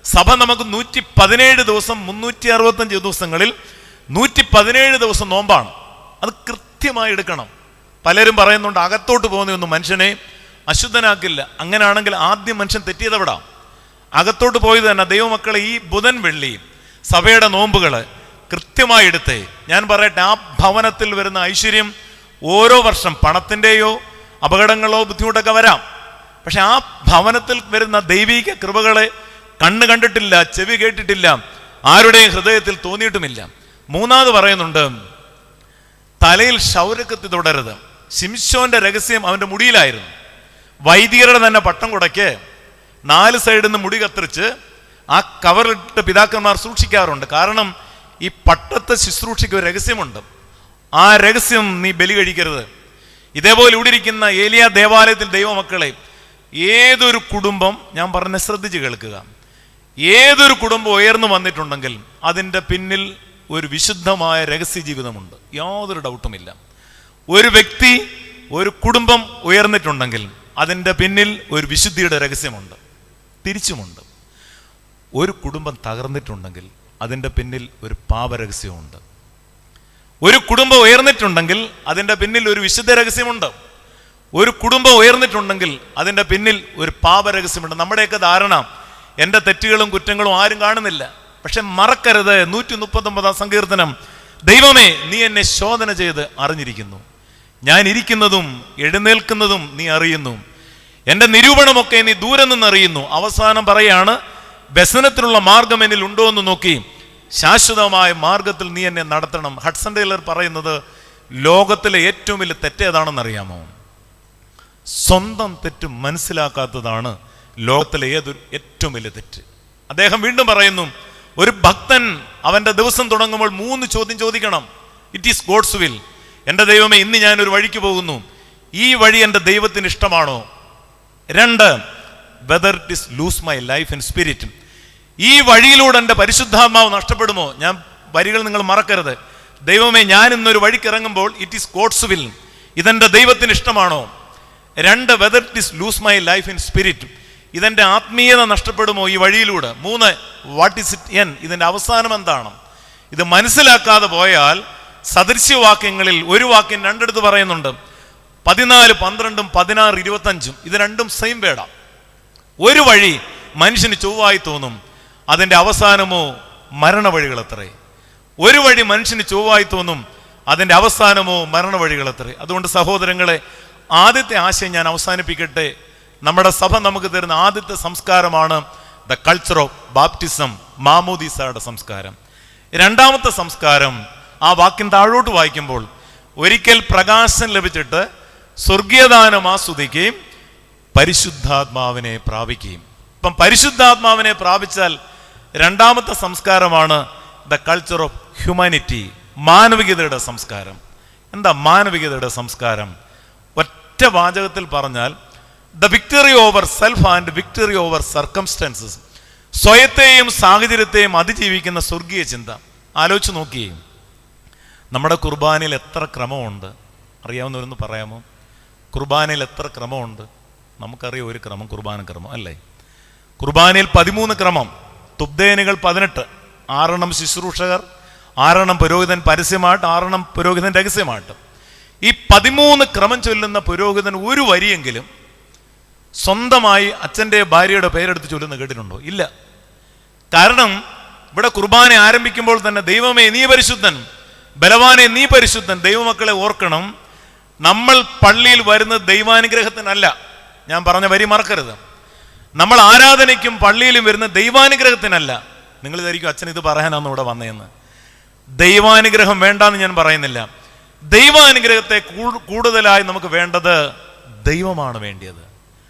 സഭ നമുക്ക് 117 ദിവസം 365 ദിവസങ്ങളിൽ 117 ദിവസം നോമ്പാണ്. അത് കൃത്യമായി എടുക്കണം. പലരും പറയുന്നുണ്ട് അകത്തോട്ട് പോകുന്നതൊന്നും മനുഷ്യനെ അശുദ്ധനാക്കില്ല. അങ്ങനെയാണെങ്കിൽ ആദ്യം മനുഷ്യൻ തെറ്റിയതെവിടാം? അകത്തോട്ട് പോയത് തന്നെ. ദൈവമക്കളെ, ഈ ബുധൻ വെള്ളി സഭയുടെ നോമ്പുകൾ കൃത്യമായി എടുത്തേ. ഞാൻ പറയട്ടെ, ആ ഭവനത്തിൽ വരുന്ന ഐശ്വര്യം ഓരോ വർഷം പണത്തിൻ്റെയോ അപകടങ്ങളോ ബുദ്ധിമുട്ടൊക്കെ വരാം. പക്ഷെ ആ ഭവനത്തിൽ വരുന്ന ദൈവിക കൃപകളെ കണ്ണ് കണ്ടിട്ടില്ല, ചെവി കേട്ടിട്ടില്ല, ആരുടെയും ഹൃദയത്തിൽ തോന്നിയിട്ടുമില്ല. 3 പറയുന്നുണ്ട്, തലയിൽ ക്ഷൗരക്കത്തി തൊടരുത്. ശിംശോന്റെ രഹസ്യം അവന്റെ മുടിയിലായിരുന്നു. വൈദികരുടെ തന്നെ പട്ടം കുടയ്ക്ക് 4 സൈഡിൽ നിന്ന് മുടി കത്തിരിച്ച് ആ കവറിലിട്ട് പിതാക്കന്മാർ സൂക്ഷിക്കാറുണ്ട്. കാരണം ഈ പട്ടത്തെ ശുശ്രൂഷയ്ക്ക് ഒരു രഹസ്യമുണ്ട്. ആ രഹസ്യം നീ ബലി കഴിക്കരുത്. ഇതേപോലെ ഇവിടെ ഇരിക്കുന്ന ഏലിയ ദേവാലയത്തിൽ ദൈവമക്കളെ, ഏതൊരു കുടുംബം, ഞാൻ പറഞ്ഞ ശ്രദ്ധിച്ച് കേൾക്കുക, ഏതൊരു കുടുംബം ഉയർന്നു വന്നിട്ടുണ്ടെങ്കിൽ അതിൻ്റെ പിന്നിൽ ഒരു വിശുദ്ധമായ രഹസ്യ ജീവിതമുണ്ട്. യാതൊരു ഡൗട്ടുമില്ല. ഒരു വ്യക്തി, ഒരു കുടുംബം ഉയർന്നിട്ടുണ്ടെങ്കിൽ അതിൻ്റെ പിന്നിൽ ഒരു വിശുദ്ധിയുടെ രഹസ്യമുണ്ട്. തിരിച്ചുമുണ്ട്. ഒരു കുടുംബം തകർന്നിട്ടുണ്ടെങ്കിൽ അതിൻ്റെ പിന്നിൽ ഒരു പാപരഹസ്യമുണ്ട്. ഒരു കുടുംബം ഉയർന്നിട്ടുണ്ടെങ്കിൽ അതിൻ്റെ പിന്നിൽ ഒരു വിശുദ്ധ രഹസ്യമുണ്ട്. ഒരു കുടുംബം ഉയർന്നിട്ടുണ്ടെങ്കിൽ അതിൻ്റെ പിന്നിൽ ഒരു പാപരഹസ്യമുണ്ട്. നമ്മുടെയൊക്കെ ധാരണ എൻ്റെ തെറ്റുകളും കുറ്റങ്ങളും ആരും കാണുന്നില്ല. പക്ഷെ മറക്കരുത്, 139 സങ്കീർത്തനം, ദൈവമേ നീ എന്നെ ശോധന ചെയ്ത് അറിഞ്ഞിരിക്കുന്നു, ഞാൻ ഇരിക്കുന്നതും എഴുന്നേൽക്കുന്നതും നീ അറിയുന്നു, എൻ്റെ നിരൂപണമൊക്കെ നീ ദൂരെ നിന്ന് അറിയുന്നു. അവസാനം പറയാണ്, വ്യസനത്തിനുള്ള മാർഗം എന്നിൽ ഉണ്ടോ എന്ന് നോക്കി ശാശ്വതമായ മാർഗത്തിൽ നീ എന്നെ നടത്തണം. ഹഡ്സൺ ടൈലർ പറയുന്നത് ലോകത്തിലെ ഏറ്റവും വലിയ തെറ്റേതാണെന്നറിയാമോ? സ്വന്തം തെറ്റ് മനസ്സിലാക്കാത്തതാണ് ലോകത്തിലെ ഏറ്റവും വലിയ തെറ്റ്. അദ്ദേഹം വീണ്ടും പറയുന്നു, ഒരു ഭക്തൻ അവന്റെ ദിവസം തുടങ്ങുമ്പോൾ 3 ചോദ്യം ചോദിക്കണം. It is God's will. എൻ്റെ ദൈവമേ, ഇന്ന് ഞാനൊരു വഴിക്ക് പോകുന്നു, ഈ വഴി എൻ്റെ ദൈവത്തിന് ഇഷ്ടമാണോ? 2, whether it is loose my life and spirit. ഈ വഴിയിലൂടെ എൻ്റെ പരിശുദ്ധാത്മാവ് നഷ്ടപ്പെടുമോ? ഞാൻ വരികൾ നിങ്ങൾ മറക്കരുത്. ദൈവമേ, ഞാൻ ഇന്നൊരു വഴിക്ക് ഇറങ്ങുമ്പോൾ ഇറ്റ് ഈസ് ഗോഡ്സ് വിൽ, ഇതെൻ്റെ ദൈവത്തിന് ഇഷ്ടമാണോ? 2, whether it is loose my life in spirit, ഇതെൻ്റെ ആത്മീയത നഷ്ടപ്പെടുമോ ഈ വഴിയിലൂടെ? 3, വാട്ട് ഈസ് ഇറ്റ് എൻ, ഇതിൻ്റെ അവസാനം എന്താണ്? ഇത് മനസ്സിലാക്കാതെ പോയാൽ സദൃശ്യവാക്യങ്ങളിൽ ഒരു വാക്യം 2 പറയുന്നുണ്ട്. 14, 12, 16, 25 ഇത് രണ്ടും സെയിം വേർഡാ. ഒരു വഴി മനുഷ്യന് ചൊവ്വായി തോന്നും, അതിൻ്റെ അവസാനമോ മരണവഴികളത്രേ. ഒരു വഴി മനുഷ്യന് ചൊവ്വായി തോന്നും, അതിൻ്റെ അവസാനമോ മരണവഴികളത്രേ. അതുകൊണ്ട് സഹോദരങ്ങളെ, ആദ്യത്തെ ആശയം ഞാൻ അവസാനിപ്പിക്കട്ടെ. നമ്മുടെ സഭ നമുക്ക് തരുന്ന ആദ്യത്തെ സംസ്കാരമാണ് ദ കൾച്ചർ ഓഫ് ബാപ്റ്റിസം, മാമോദീസയുടെ സംസ്കാരം. 2ാമത്തെ സംസ്കാരം, ആ വാക്യം താഴോട്ട് വായിക്കുമ്പോൾ, ഒരിക്കൽ പ്രകാശം ലഭിച്ചിട്ട് സ്വർഗീയദാനം ആസ്വദിക്കുകയും പരിശുദ്ധാത്മാവിനെ പ്രാപിക്കുകയും. ഇപ്പം പരിശുദ്ധാത്മാവിനെ പ്രാപിച്ചാൽ 2ാമത്തെ സംസ്കാരമാണ് ദ കൾച്ചർ ഓഫ് ഹ്യൂമാനിറ്റി, മാനവികതയുടെ സംസ്കാരം. എന്താ മാനവികതയുടെ സംസ്കാരം? ഒറ്റ വാചകത്തിൽ പറഞ്ഞാൽ the victory over self and victory over circumstances. സ്വയത്തെയും സാഹചര്യത്തെയും അതിജീവിക്കുന്ന സ്വർഗീയ ചിന്ത. ആലോചിച്ച് നോക്കിയേ, നമ്മുടെ കുർബാനയിൽ എത്ര ക്രമമുണ്ട് അറിയാവുന്നവരൊന്ന് പറയാമോ? കുർബാനയിൽ എത്ര ക്രമമുണ്ട്? നമുക്കറിയാം ഒരു ക്രമം, കുർബാന ക്രമം അല്ലേ? കുർബാനയിൽ 13 ക്രമം, തുബ്ദേനുകൾ 18, 6 ശുശ്രൂഷകർ, 6 പുരോഹിതൻ പരസ്യമായിട്ട്, 6 പുരോഹിതൻ രഹസ്യമായിട്ട്. ഈ 13 ക്രമം ചൊല്ലുന്ന പുരോഹിതൻ ഒരു വരിയെങ്കിലും സ്വന്തമായി അച്ഛൻ്റെ ഭാര്യയുടെ പേരെടുത്ത് ചൊല്ലുന്ന കേട്ടിട്ടുണ്ടോ? ഇല്ല. കാരണം ഇവിടെ കുർബാന ആരംഭിക്കുമ്പോൾ തന്നെ ദൈവമേ നീ പരിശുദ്ധൻ, ബലവാനെ നീ പരിശുദ്ധൻ. ദൈവമക്കളെ ഓർക്കണം, നമ്മൾ പള്ളിയിൽ വരുന്നത് ദൈവാനുഗ്രഹത്തിനല്ല. ഞാൻ പറഞ്ഞ വരി മറക്കരുത്. നമ്മൾ ആരാധനയ്ക്കും പള്ളിയിലും വരുന്ന ദൈവാനുഗ്രഹത്തിനല്ല. നിങ്ങൾ വിചാരിക്കും അച്ഛൻ ഇത് പറയാനാണ് ഇവിടെ വന്നതെന്ന്. ദൈവാനുഗ്രഹം വേണ്ടാന്ന് ഞാൻ പറയുന്നില്ല. ദൈവാനുഗ്രഹത്തെ കൂടുതലായി നമുക്ക് വേണ്ടത് ദൈവമാണ് വേണ്ടിയത്.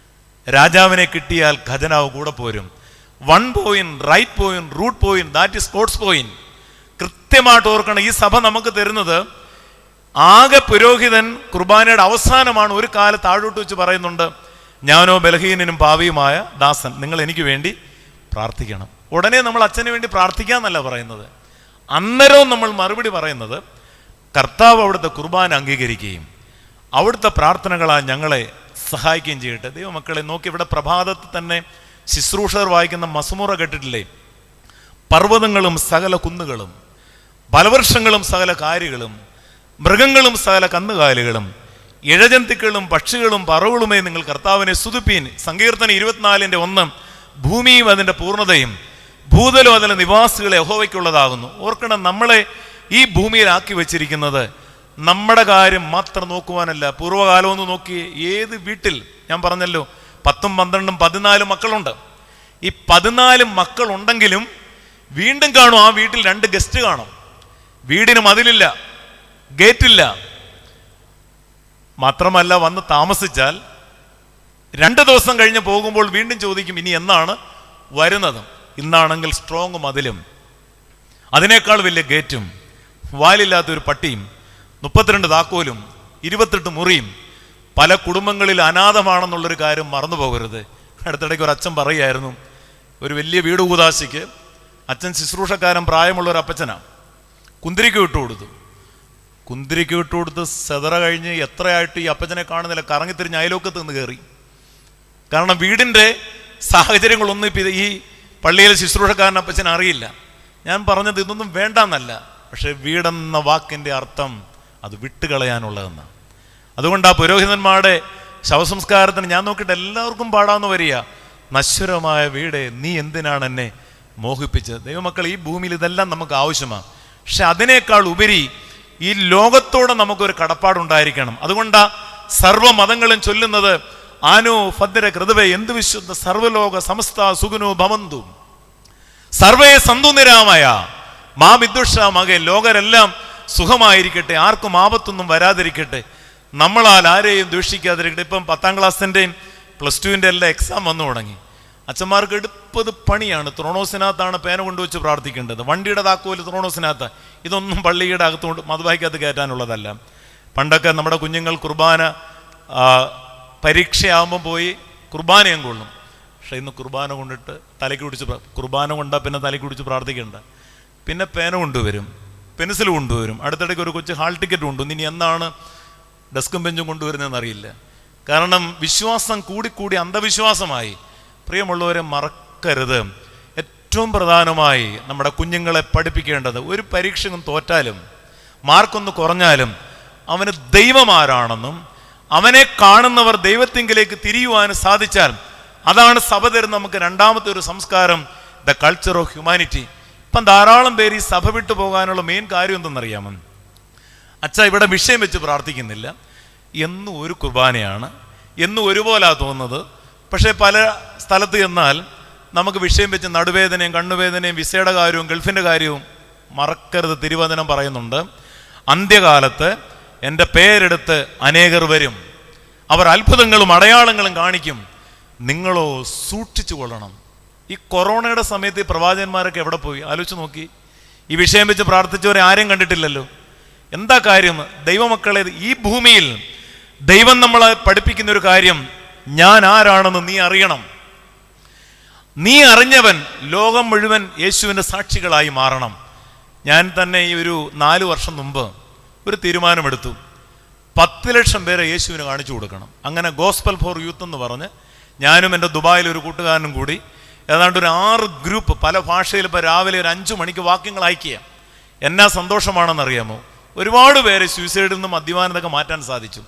രാജാവിനെ കിട്ടിയാൽ ഖജനാവ് കൂടെ പോരും. 1 point, right point, root point, that is sports point. കൃത്യമായിട്ട് ഓർക്കണം, ഈ സഭ നമുക്ക് തരുന്നത് ആകെ പുരോഹിതൻ കുർബാനയുടെ അവസാനമാണ് ഒരു കാലത്ത് താഴോട്ട് വെച്ച് പറയുന്നുണ്ട്, ഞാനോ ബലഹീനനും പാവിയുമായ ദാസൻ, നിങ്ങൾ എനിക്ക് വേണ്ടി പ്രാർത്ഥിക്കണം. ഉടനെ നമ്മൾ അച്ഛന് വേണ്ടി പ്രാർത്ഥിക്കാന്നല്ല പറയുന്നത്. അന്നേരവും നമ്മൾ മറുപടി പറയുന്നത് കർത്താവ് അവിടുത്തെ കുർബാന അംഗീകരിക്കുകയും അവിടുത്തെ പ്രാർത്ഥനകളാൽ ഞങ്ങളെ സഹായിക്കുകയും ചെയ്യട്ടെ. ദൈവമക്കളെ നോക്കി, ഇവിടെ പ്രഭാതത്തിൽ തന്നെ ശുശ്രൂഷകർ വായിക്കുന്ന മസ്മൂറ കേട്ടിട്ടില്ലേ? പർവ്വതങ്ങളും സകല കുന്നുകളും, ഫലവൃക്ഷങ്ങളും സകല കാര്യങ്ങളും, മൃഗങ്ങളും സകല കന്നുകാലികളും, ഇഴജന്തുക്കളും പക്ഷികളും പറവുകളുമേ നിങ്ങൾ കർത്താവിനെ സ്തുതിപ്പീൻ. സങ്കീർത്തനം 24:1, ഭൂമിയും അതിൻ്റെ പൂർണ്ണതയും ഭൂതലോ അതിലെ നിവാസികളെ യഹോവയ്ക്കുള്ളതാകുന്നു. ഓർക്കണം, നമ്മളെ ഈ ഭൂമിയിലാക്കി വെച്ചിരിക്കുന്നത് നമ്മുടെ കാര്യം മാത്രം നോക്കുവാനല്ല. പൂർവ്വകാലം ഒന്ന് നോക്കി, ഏത് വീട്ടിൽ, ഞാൻ പറഞ്ഞല്ലോ 10, 12, 14 മക്കളുണ്ട്. ഈ 14 മക്കളുണ്ടെങ്കിലും വീണ്ടും കാണും ആ വീട്ടിൽ 2 ഗസ്റ്റ് കാണും. വീടിന് മതിലില്ല, ഗേറ്റില്ല. മാത്രമല്ല, വന്ന് താമസിച്ചാൽ 2 ദിവസം കഴിഞ്ഞ് പോകുമ്പോൾ വീണ്ടും ചോദിക്കും ഇനി എന്നാണ് വരുന്നത്. ഇന്നാണെങ്കിൽ സ്ട്രോങ് മതിലും അതിനേക്കാൾ വലിയ ഗേറ്റും വാലില്ലാത്തൊരു പട്ടിയും 32 താക്കോലും 28 മുറിയും. പല കുടുംബങ്ങളിൽ അനാഥമാണെന്നുള്ളൊരു കാര്യം മറന്നു പോകരുത്. അടുത്തിടയ്ക്ക് ഒരു അച്ഛൻ പറയുമായിരുന്നു, ഒരു വലിയ വീട് കൂതാശിക്ക് അച്ഛൻ ശുശ്രൂഷക്കാരൻ പ്രായമുള്ളൊരു അപ്പച്ചനാണ്. കുന്തിരിക്ക് വിട്ടുകൊടുത്തു. കുന്തിരിക്ക് വിട്ടുകൊടുത്ത് സെതറ കഴിഞ്ഞ് എത്രയായിട്ട് ഈ അപ്പച്ചനെ കാണുന്നില്ല. കറങ്ങിത്തിരിഞ്ഞ് അയലോക്കത്ത് നിന്ന് കയറി. കാരണം വീടിൻ്റെ സാഹചര്യങ്ങളൊന്നും ഇപ്പം ഈ പള്ളിയിലെ ശുശ്രൂഷക്കാരൻ അപ്പച്ചൻ അറിയില്ല. ഞാൻ പറഞ്ഞത് ഇതൊന്നും വേണ്ടെന്നല്ല, പക്ഷെ വീടെന്ന വാക്കിൻ്റെ അർത്ഥം അത് വിട്ടുകളയാനുള്ളതെന്നാണ്. അതുകൊണ്ട് ആ പുരോഹിതന്മാരുടെ ശവസംസ്കാരത്തിന് ഞാൻ നോക്കിയിട്ട് എല്ലാവർക്കും പാടാന്ന് വരിക, നശ്വരമായ വീട് നീ എന്തിനാണ് എന്നെ മോഹിപ്പിച്ചത്. ദൈവമക്കൾ, ഈ ഭൂമിയിൽ ഇതെല്ലാം നമുക്ക് ആവശ്യമാണ്. പക്ഷെ അതിനേക്കാൾ ഉപരി ഈ ലോകത്തോടെ നമുക്കൊരു കടപ്പാടുണ്ടായിരിക്കണം. അതുകൊണ്ടാ സർവ്വമതങ്ങളും ചൊല്ലുന്നത് ആനോ ഭദ്ര കൃതവേ എന്ത് വിശുദ്ധ സർവ്വലോക സമസ്ത സുഖനോ ഭവന്തു സർവേ സന്തുനിരാമയ മാ വിദ്വേഷ മകൻ. ലോകരെല്ലാം സുഖമായിരിക്കട്ടെ, ആർക്കും ആപത്തൊന്നും വരാതിരിക്കട്ടെ, നമ്മളാൽ ആരെയും ദ്വേഷിക്കാതിരിക്കട്ടെ. ഇപ്പം 10ാം ക്ലാസ്സിൻ്റെയും +2-ൻ്റെ എല്ലാം എക്സാം വന്നു തുടങ്ങി. അച്ഛന്മാർക്ക് എടുപ്പത് പണിയാണ്. ത്രോണോസിനകത്താണ് പേന കൊണ്ടുവച്ച് പ്രാർത്ഥിക്കേണ്ടത്. വണ്ടിയുടെ താക്കോല് ത്രോണോസിനകത്ത്. ഇതൊന്നും പള്ളിയുടെ അകത്തുകൊണ്ട് മതബാഹിക്കകത്ത് കയറ്റാനുള്ളതല്ല. പണ്ടൊക്കെ നമ്മുടെ കുഞ്ഞുങ്ങൾ കുർബാന പരീക്ഷയാകുമ്പോൾ പോയി കുർബാനയും കൊള്ളും. പക്ഷെ ഇന്ന് കുർബാന കൊണ്ടിട്ട് തലയ്ക്ക് പിടിച്ച് കുർബാന കൊണ്ടാൽ പിന്നെ തലയ്ക്ക് പിടിച്ച് പ്രാർത്ഥിക്കേണ്ട. പിന്നെ പേന കൊണ്ടുവരും, പെൻസിൽ കൊണ്ടുവരും. അടുത്തിടയ്ക്ക് ഒരു കൊച്ചു ഹാൾ ടിക്കറ്റ് കൊണ്ടുവന്നു. ഇനി എന്നാണ് ഡെസ്കും ബെഞ്ചും കൊണ്ടുവരുന്നതെന്ന് അറിയില്ല. കാരണം വിശ്വാസം കൂടിക്കൂടി അന്ധവിശ്വാസമായി. പ്രിയമുള്ളവരെ, മറക്കരുത്, ഏറ്റവും പ്രധാനമായി നമ്മുടെ കുഞ്ഞുങ്ങളെ പഠിപ്പിക്കേണ്ടത്, ഒരു പരീക്ഷയും തോറ്റാലും മാർക്കൊന്ന് കുറഞ്ഞാലും അവന് ദൈവം ആരാണെന്നും അവനെ കാണുന്നവർ ദൈവത്തിങ്കിലേക്ക് തിരിയുവാനും സാധിച്ചാൽ അതാണ് സഭ തരുന്ന നമുക്ക് രണ്ടാമത്തെ ഒരു സംസ്കാരം, ദ കൾച്ചർ ഓഫ് ഹ്യൂമാനിറ്റി. ഇപ്പം ധാരാളം പേര് ഈ സഭ വിട്ടു പോകാനുള്ള മെയിൻ കാര്യം എന്തെന്നറിയാമോ? അച്ഛാ ഇവിടെ വിഷയം വെച്ച് പ്രാർത്ഥിക്കുന്നില്ല, എന്നും ഒരു കുർബാനയാണ്, എന്നും ഒരുപോലാ തോന്നുന്നത്. പക്ഷേ പല സ്ഥലത്ത് ചെന്നാൽ നമുക്ക് വിഷയം വെച്ച് നടുവേദനയും കണ്ണുവേദനയും വിസയുടെ കാര്യവും ഗൾഫിൻ്റെ കാര്യവും. മറക്കരുത്, തിരുവചനം പറയുന്നുണ്ട്, അന്ത്യകാലത്ത് എൻ്റെ പേരെടുത്ത് അനേകർ വരും, അവർ അത്ഭുതങ്ങളും അടയാളങ്ങളും കാണിക്കും, നിങ്ങളോ സൂക്ഷിച്ചു കൊള്ളണം. ഈ കൊറോണയുടെ സമയത്ത് ഈ പ്രവാചകന്മാരൊക്കെ എവിടെ പോയി? ആലോചിച്ച് നോക്കി. ഈ വിഷയം വെച്ച് പ്രാർത്ഥിച്ചവരെ ആരെയും കണ്ടിട്ടില്ലല്ലോ. എന്താ കാര്യം? ദൈവമക്കളെ, ഈ ഭൂമിയിൽ ദൈവം നമ്മളെ പഠിപ്പിക്കുന്ന ഒരു കാര്യം, ഞാൻ ആരാണെന്ന് നീ അറിയണം. നീ അറിഞ്ഞവൻ ലോകം മുഴുവൻ യേശുവിൻ്റെ സാക്ഷികളായി മാറണം. ഞാൻ തന്നെ ഈ ഒരു 4 വർഷം മുമ്പ് ഒരു തീരുമാനമെടുത്തു. 10 ലക്ഷം പേരെ യേശുവിന് കാണിച്ചു കൊടുക്കണം. അങ്ങനെ ഗോസ്പൽ ഫോർ യൂത്ത് എന്ന് പറഞ്ഞ് ഞാനും എൻ്റെ ദുബായിൽ ഒരു കൂട്ടുകാരനും കൂടി ഏതാണ്ട് ഒരു 6 ഗ്രൂപ്പ് പല ഭാഷയിൽ ഇപ്പോൾ രാവിലെ ഒരു 5 മണിക്ക് വാക്യങ്ങൾ അയക്കുക. എന്നാ സന്തോഷമാണെന്നറിയാമോ? ഒരുപാട് പേരെ സൂയിസൈഡിൽ നിന്നും മദ്യപാനത്തൊക്കെ മാറ്റാൻ സാധിച്ചു.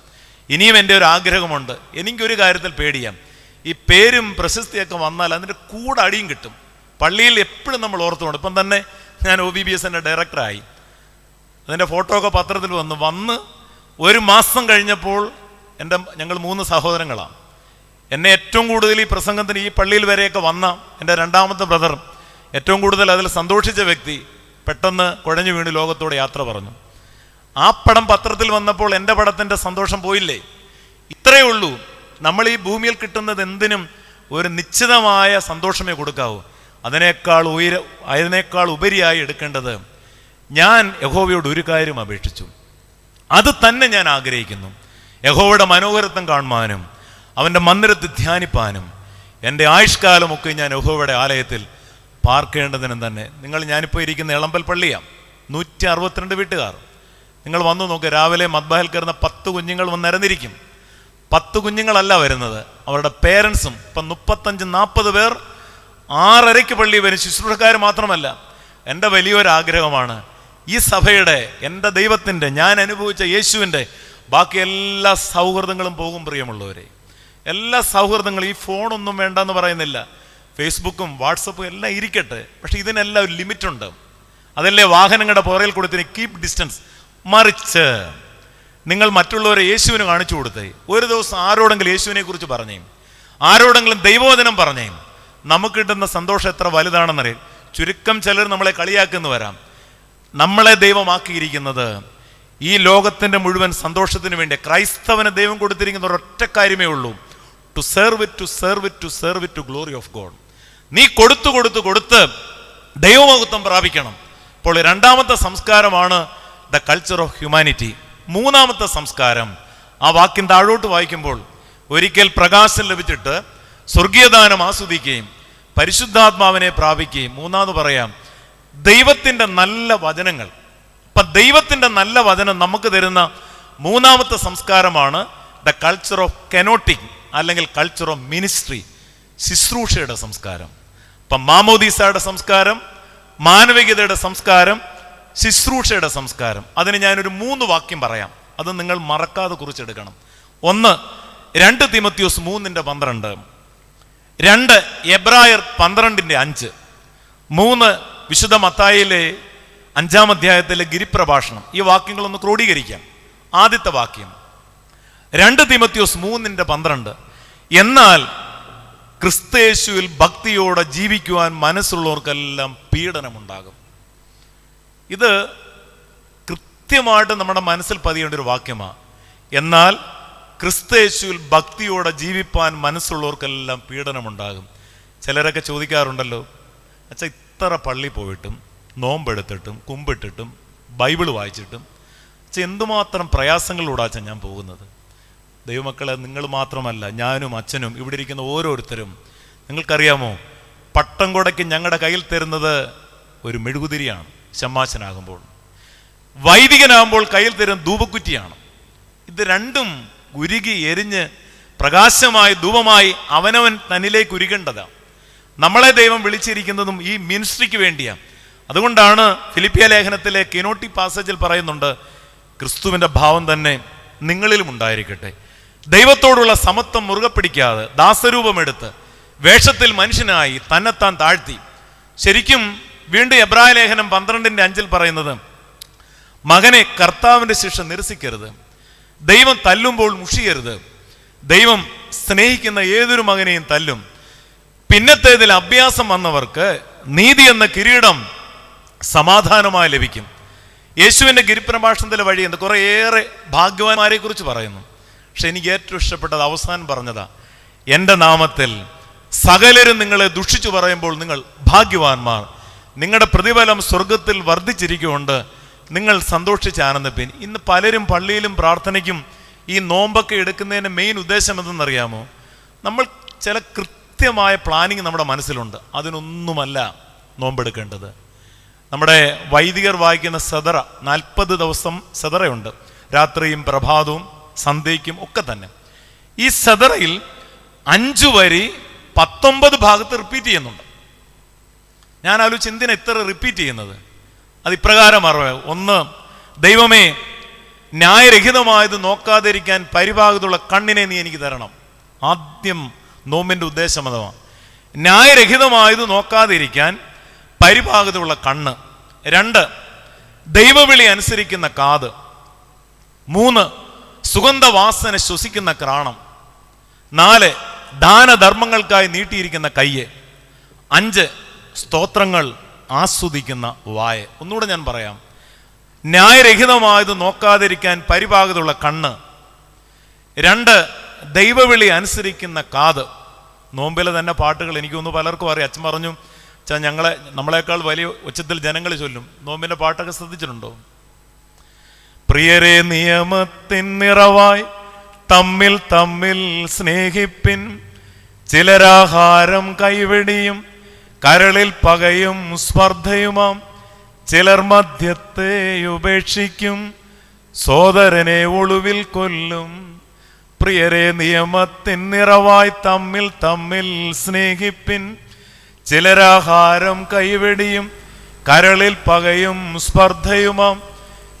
ഇനിയും എൻ്റെ ഒരു ആഗ്രഹമുണ്ട്. എനിക്കൊരു കാര്യത്തിൽ പേടിയാം, ഈ പേരും പ്രശസ്തിയൊക്കെ വന്നാൽ അതിൻ്റെ കൂടെ അടിയും കിട്ടും. പള്ളിയിൽ എപ്പോഴും നമ്മൾ ഓർത്തുകൊണ്ട്, ഇപ്പം തന്നെ ഞാൻ OBBSൻ്റെ ഡയറക്ടറായി. അതിൻ്റെ ഫോട്ടോ ഒക്കെ പത്രത്തിൽ വന്ന് 1 മാസം കഴിഞ്ഞപ്പോൾ ഞങ്ങൾ 3 സഹോദരങ്ങളാണ്. എന്നെ ഏറ്റവും കൂടുതൽ ഈ പ്രസംഗത്തിന് ഈ പള്ളിയിൽ വരെയൊക്കെ വന്ന എൻ്റെ 2ാമത്തെ ബ്രദർ, ഏറ്റവും കൂടുതൽ അതിൽ സന്തോഷിച്ച വ്യക്തി, പെട്ടെന്ന് കുഴഞ്ഞു വീണ് ലോകത്തോട് യാത്ര പറഞ്ഞു. ആ പടം പത്രത്തിൽ വന്നപ്പോൾ എൻ്റെ പടത്തിൻ്റെ സന്തോഷം പോയില്ലേ? ഇത്രയേ ഉള്ളൂ. നമ്മൾ ഈ ഭൂമിയിൽ കിട്ടുന്നത് എന്തിനും ഒരു നിശ്ചിതമായ സന്തോഷമേ കൊടുക്കാവൂ. അതിനേക്കാൾ ഉപരിയായി എടുക്കേണ്ടത്, ഞാൻ യഹോവയോട് ഒരു കാര്യം അപേക്ഷിച്ചു, അത് തന്നെ ഞാൻ ആഗ്രഹിക്കുന്നു, യഹോവയുടെ മനോഹരത്വം കാണുവാനും അവൻ്റെ മന്ദിരത്തിൽ ധ്യാനിപ്പാനും എൻ്റെ ആയുഷ്കാലമൊക്കെ ഞാൻ യഹോവയുടെ ആലയത്തിൽ പാർക്കേണ്ടതിനും തന്നെ. ഞാനിപ്പോൾ ഇരിക്കുന്ന എളമ്പൽ പള്ളിയാണ്, 162 വീട്ടുകാർ. നിങ്ങൾ വന്നു നോക്കുക, രാവിലെ മദ്ബാഹിൽ കയറുന്ന 10 കുഞ്ഞുങ്ങൾ വന്ന് നിരന്നിരിക്കും. 10 കുഞ്ഞുങ്ങളല്ല വരുന്നത്, അവരുടെ പേരൻസും. ഇപ്പം 35-40 പേർ 6:30 പള്ളി വരും. ശുശ്രൂഷക്കാർ മാത്രമല്ല. എൻ്റെ വലിയൊരാഗ്രഹമാണ് ഈ സഭയുടെ, എൻ്റെ ദൈവത്തിൻ്റെ, ഞാൻ അനുഭവിച്ച യേശുവിൻ്റെ ബാക്കി എല്ലാ സൗഹൃദങ്ങളും പോകും. പ്രിയമുള്ളവരെ, എല്ലാ സൗഹൃദങ്ങളും, ഈ ഫോണൊന്നും വേണ്ടെന്ന് പറയുന്നില്ല, ഫേസ്ബുക്കും വാട്സപ്പും എല്ലാം ഇരിക്കട്ടെ, പക്ഷെ ഇതിനെല്ലാം ഒരു ലിമിറ്റുണ്ട്. അതല്ലേ വാഹനങ്ങളുടെ പുറകിൽ കൊടുത്തിന് കീപ് ഡിസ്റ്റൻസ്. മറിച്ച് നിങ്ങൾ മറ്റുള്ളവരെ യേശുവിന് കാണിച്ചു കൊടുത്തേ. ഒരു ദിവസം ആരോടെങ്കിലും യേശുവിനെ കുറിച്ച് പറഞ്ഞേ, ആരോടെങ്കിലും ദൈവവചനം പറഞ്ഞേ, നമുക്ക് കിട്ടുന്ന സന്തോഷം എത്ര വലുതാണെന്നറിയാം. ചുരുക്കം ചിലർ നമ്മളെ കളിയാക്കുന്നു വരാം. നമ്മളെ ദൈവമാക്കിയിരിക്കുന്നത് ഈ ലോകത്തിൻ്റെ മുഴുവൻ സന്തോഷത്തിന് വേണ്ടി ക്രൈസ്തവന് ദൈവം കൊടുത്തിരിക്കുന്ന ഒരൊറ്റ കാര്യമേ ഉള്ളൂ, to serve it to glory of God. നീ കൊടുത്ത് ദൈവമഹത്വം പ്രാപിക്കണം. അപ്പോൾ 2ാമത്തെ സംസ്കാരമാണ് ദ കൾച്ചർ ഓഫ് ഹ്യൂമാനിറ്റി. 3ാമത്തെ സംസ്കാരം, ആ വാക്യം താഴോട്ട് വായിക്കുമ്പോൾ, ഒരിക്കൽ പ്രകാശം ലഭിച്ചിട്ട് സ്വർഗീയദാനം ആസ്വദിക്കുകയും പരിശുദ്ധാത്മാവിനെ പ്രാപിക്കുകയും, 3ാമത് പറയാം ദൈവത്തിൻ്റെ നല്ല വചനങ്ങൾ. അപ്പം ദൈവത്തിൻ്റെ നല്ല വചനം നമുക്ക് തരുന്ന 3ാമത്തെ സംസ്കാരമാണ് ദ കൾച്ചർ ഓഫ് കെനോട്ടിക്, അല്ലെങ്കിൽ കൾച്ചർ ഓഫ് മിനിസ്ട്രി, ശുശ്രൂഷയുടെ സംസ്കാരം. അപ്പം മാമോദീസയുടെ സംസ്കാരം, മാനവികതയുടെ സംസ്കാരം, ശുശ്രൂഷയുടെ സംസ്കാരം. അതിന് ഞാനൊരു 3 വാക്യം പറയാം, അത് നിങ്ങൾ മറക്കാതെ കുറിച്ചെടുക്കണം. 1 2 തിമോത്തിയോസ് 3:12, 2 എബ്രായർ 12:5, 3 വിശുദ്ധ മത്തായിയിലെ 5-ാം അധ്യായത്തിലെ ഗിരിപ്രഭാഷണം. ഈ വാക്യങ്ങളൊന്ന് ക്രോഡീകരിക്കാം. ആദ്യത്തെ വാക്യം 2 തിമോത്തിയോസ് 3:12, എന്നാൽ ക്രിസ്തയേശുവിൽ ഭക്തിയോടെ ജീവിക്കുവാൻ മനസ്സുള്ളവർക്കെല്ലാം പീഡനമുണ്ടാകും. ഇത് കൃത്യമായിട്ട് നമ്മുടെ മനസ്സിൽ പതിയേണ്ട ഒരു വാക്യമാണ്. എന്നാൽ ക്രിസ്തയേശുവിൽ ഭക്തിയോടെ ജീവിപ്പാൻ മനസ്സുള്ളവർക്കെല്ലാം പീഡനമുണ്ടാകും. ചിലരൊക്കെ ചോദിക്കാറുണ്ടല്ലോ, അച്ഛാ ഇത്ര പള്ളി പോയിട്ടും നോമ്പെടുത്തിട്ടും കുമ്പിട്ടിട്ടും ബൈബിൾ വായിച്ചിട്ടും അച്ഛാ എന്തുമാത്രം പ്രയാസങ്ങളിലൂടെ അച്ഛൻ ഞാൻ പോകുന്നത്. ദൈവമക്കളെ, നിങ്ങൾ മാത്രമല്ല, ഞാനും അച്ഛനും ഇവിടെ ഇരിക്കുന്ന ഓരോരുത്തരും, നിങ്ങൾക്കറിയാമോ, പട്ടം കൊടയ്ക്ക് ഞങ്ങളുടെ കയ്യിൽ തരുന്നത് ഒരു മെഴുകുതിരിയാണ് ശമ്മാശനാകുമ്പോൾ, വൈദികനാകുമ്പോൾ കയ്യിൽ തരുന്ന ധൂപക്കുറ്റിയാണ്. ഇത് രണ്ടും ഉരുകി എരിഞ്ഞ് പ്രകാശമായി ധൂപമായി അവനവൻ തന്നിലേക്ക് ഉരുകേണ്ടതാണ്. നമ്മളെ ദൈവം വിളിച്ചിരിക്കുന്നതും ഈ മിനിസ്ട്രിക്ക് വേണ്ടിയാണ്. അതുകൊണ്ടാണ് ഫിലിപ്പിയ ലേഖനത്തിലെ കെനോട്ടി പാസേജിൽ പറയുന്നുണ്ട്, ക്രിസ്തുവിൻ്റെ ഭാവം തന്നെ നിങ്ങളിലും ഉണ്ടായിരിക്കട്ടെ. ദൈവത്തോടുള്ള സമത്വം മുറുകെ പിടിക്കാതെ ദാസരൂപമെടുത്ത് വേഷത്തിൽ മനുഷ്യനായി തന്നെത്താൻ താഴ്ത്തി. ശരിക്കും വീണ്ടും എബ്രായ ലേഖനം 12:5 പറയുന്നത്, മകനെ കർത്താവിൻ്റെ ശിക്ഷ നിരസിക്കരുത്, ദൈവം തല്ലുമ്പോൾ മുഷിയരുത്, ദൈവം സ്നേഹിക്കുന്ന ഏതൊരു മകനെയും തല്ലും, പിന്നത്തേതിൽ അഭ്യാസം വന്നവർക്ക് നീതി എന്ന കിരീടം സമാധാനമായി ലഭിക്കും. യേശുവിൻ്റെ ഗിരിപ്രഭാഷണത്തിലെ വഴി എന്ത് കുറേയേറെ ഭാഗ്യവാന്മാരെ കുറിച്ച് പറയുന്നു. പക്ഷെ എനിക്ക് ഏറ്റവും ഇഷ്ടപ്പെട്ടത് അവസാനം പറഞ്ഞതാ, എൻ്റെ നാമത്തിൽ സകലരും നിങ്ങളെ ദുഷിച്ചു പറയുമ്പോൾ നിങ്ങൾ ഭാഗ്യവാന്മാർ, നിങ്ങളുടെ പ്രതിഫലം സ്വർഗത്തിൽ വർദ്ധിച്ചിരിക്കുകൊണ്ട് നിങ്ങൾ സന്തോഷിച്ച് ആനന്ദിപ്പിൻ. ഇന്ന് പലരും പള്ളിയിലും പ്രാർത്ഥനയ്ക്കും ഈ നോമ്പൊക്കെ എടുക്കുന്നതിൻ്റെ മെയിൻ ഉദ്ദേശം എന്തെന്നറിയാമോ? നമ്മൾ ചില കൃത്യമായ പ്ലാനിങ് നമ്മുടെ മനസ്സിലുണ്ട്. അതിനൊന്നുമല്ല നോമ്പെടുക്കേണ്ടത്. നമ്മുടെ വൈദികർ വായിക്കുന്ന സദറ, 40 ദിവസം സദറയുണ്ട്, രാത്രിയും പ്രഭാതവും സന്ധ്യയ്ക്കും ഒക്കെ തന്നെ. ഈ സദറയിൽ 5 വരി 19 ഭാഗത്ത് റിപ്പീറ്റ് ചെയ്യുന്നുണ്ട്. ഞാൻ ആലോചിച്ച് എന്തിനാ ഇത്ര റിപ്പീറ്റ് ചെയ്യുന്നത്? അത് ഇപ്രകാരം അറിയാം. 1, ദൈവമേ, ന്യായരഹിതമായത് നോക്കാതിരിക്കാൻ പരിഭാഗത്തുള്ള കണ്ണിനെ നീ എനിക്ക് തരണം. ആദ്യം നോമ്പിൻ്റെ ഉദ്ദേശം അഥവാ ന്യായരഹിതമായത് നോക്കാതിരിക്കാൻ പരിഭാഗത്തുള്ള കണ്ണ്. 2, ദൈവവിളി അനുസരിക്കുന്ന കാത്. 3, സുഗന്ധവാസന ശ്വസിക്കുന്ന ക്രാണം. 4, ദാനധർമ്മങ്ങൾക്കായി നീട്ടിയിരിക്കുന്ന കയ്യ്. 5, സ്തോത്രങ്ങൾ ആസ്വദിക്കുന്ന വായ. ഒന്നുകൂടെ ഞാൻ പറയാം. ന്യായരഹിതമായത് നോക്കാതിരിക്കാൻ പരിഭാഗത്തുള്ള കണ്ണ്. 2, ദൈവവിളി അനുസരിക്കുന്ന കാത്. നോമ്പിലെ തന്നെ പാട്ടുകൾ എനിക്കൊന്ന് പലർക്കും അറിയാം. അച്ഛൻ പറഞ്ഞു, നമ്മളെക്കാൾ വലിയ ഉച്ചത്തിൽ ജനങ്ങൾ ചൊല്ലും. നോമ്പിന്റെ പാട്ടൊക്കെ ശ്രദ്ധിച്ചിട്ടുണ്ടോ? പ്രിയരെ, നിയമത്തിൻ നിറവായി തമ്മിൽ തമ്മിൽ സ്നേഹിപ്പിൻ. ചിലരാഹാരം കൈവെടിയും കരളിൽ പകയും സ്പർദ്ധയുമാം. ചിലർ മദ്യത്തെ ഉപേക്ഷിക്കും, സോദരനെ ഒളിവിൽ കൊല്ലും. പ്രിയരെ, നിയമത്തിൻ നിറവായി തമ്മിൽ തമ്മിൽ സ്നേഹിപ്പിൻ. ചിലരാഹാരം കൈവെടിയും കരളിൽ പകയും സ്പർദ്ധയുമാം.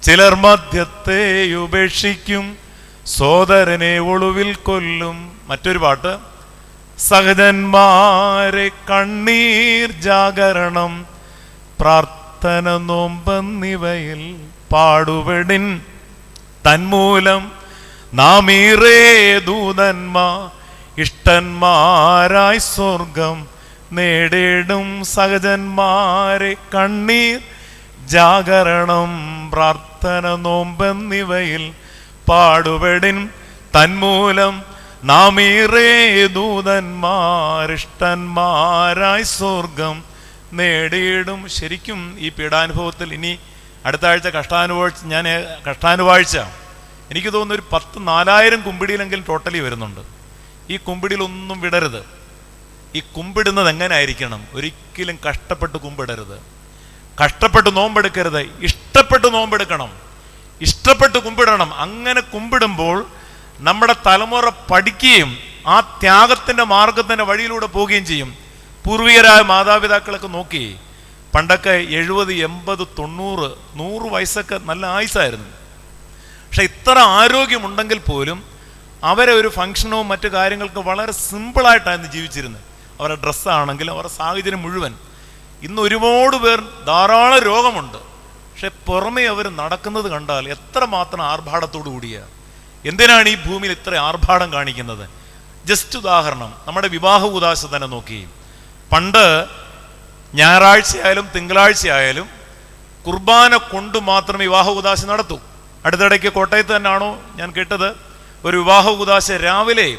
ചിലർ മദ്യത്തെ ഉപേക്ഷിക്കും, സോദരനെ ഒളിവിൽ കൊല്ലും. മറ്റൊരു പാട്ട്, സഹജന്മാരെ കണ്ണീർ ജാഗരണം പ്രാർത്ഥന നോമ്പെന്നിവയിൽ പാടുപെടിൻ. തന്മൂലം നാമീറേ ദൂതന്മാർ ഇഷ്ടന്മാരായി സ്വർഗം നേടിടും. സഹജന്മാരെ കണ്ണീർ ജാഗരണം പ്രാർത്ഥന നോമ്പെന്നിവയിൽ പാടുപെടിൻ. തന്മൂലം നാമീറേ ദൂതന്മാർ ഇഷ്ടന്മാരായി സ്വർഗം നേടിയിടും. ശരിക്കും ഈ പീഡാനുഭവത്തിൽ ഇനി അടുത്ത ആഴ്ച കഷ്ടാനുവാഴ്ച എനിക്ക് തോന്നുന്നു ഒരു 10,000-4000 കുമ്പിടിയിലെങ്കിലും ടോട്ടലി വരുന്നുണ്ട്. ഈ കുമ്പിടിയിലൊന്നും വിടരുത്. ഈ കുമ്പിടുന്നത് എങ്ങനെ ആയിരിക്കണം? ഒരിക്കലും കഷ്ടപ്പെട്ട് കുമ്പിടരുത്, കഷ്ടപ്പെട്ട് നോമ്പെടുക്കരുത്. ഇഷ്ടപ്പെട്ട് നോമ്പെടുക്കണം, ഇഷ്ടപ്പെട്ട് കുമ്പിടണം. അങ്ങനെ കുമ്പിടുമ്പോൾ നമ്മുടെ തലമുറ പഠിക്കുകയും ആ ത്യാഗത്തിൻ്റെ മാർഗത്തിൻ്റെ വഴിയിലൂടെ പോവുകയും ചെയ്യും. പൂർവികരായ മാതാപിതാക്കളൊക്കെ നോക്കി, പണ്ടൊക്കെ 70, 80, 90, 100 വയസ്സൊക്കെ നല്ല ആയുസ്സായിരുന്നു. പക്ഷെ ഇത്ര ആരോഗ്യമുണ്ടെങ്കിൽ പോലും അവരെ ഒരു ഫംഗ്ഷനോ മറ്റു കാര്യങ്ങൾക്ക് വളരെ സിമ്പിളായിട്ടായിരുന്നു ജീവിച്ചിരുന്നത്. അവരുടെ ഡ്രസ്സാണെങ്കിലും അവരുടെ സാഹചര്യം മുഴുവൻ. ഇന്ന് ഒരുപാട് പേർ ധാരാളം രോഗമുണ്ട്, പക്ഷെ പുറമേ അവർ നടക്കുന്നത് കണ്ടാൽ എത്രമാത്രം ആർഭാടത്തോടു കൂടിയാണ്. എന്തിനാണ് ഈ ഭൂമിയിൽ ഇത്ര ആർഭാടം കാണിക്കുന്നത്? ജസ്റ്റ് ഉദാഹരണം, നമ്മുടെ വിവാഹ ഉദാശ തന്നെ നോക്കി. പണ്ട് ഞായറാഴ്ചയായാലും തിങ്കളാഴ്ചയായാലും കുർബാന കൊണ്ട് മാത്രം വിവാഹ ഉദാശ നടത്തൂ. അടുത്തിടയ്ക്ക് കോട്ടയത്ത് തന്നെയാണോ ഞാൻ കേട്ടത്, ഒരു വിവാഹ ഉദാശ രാവിലെ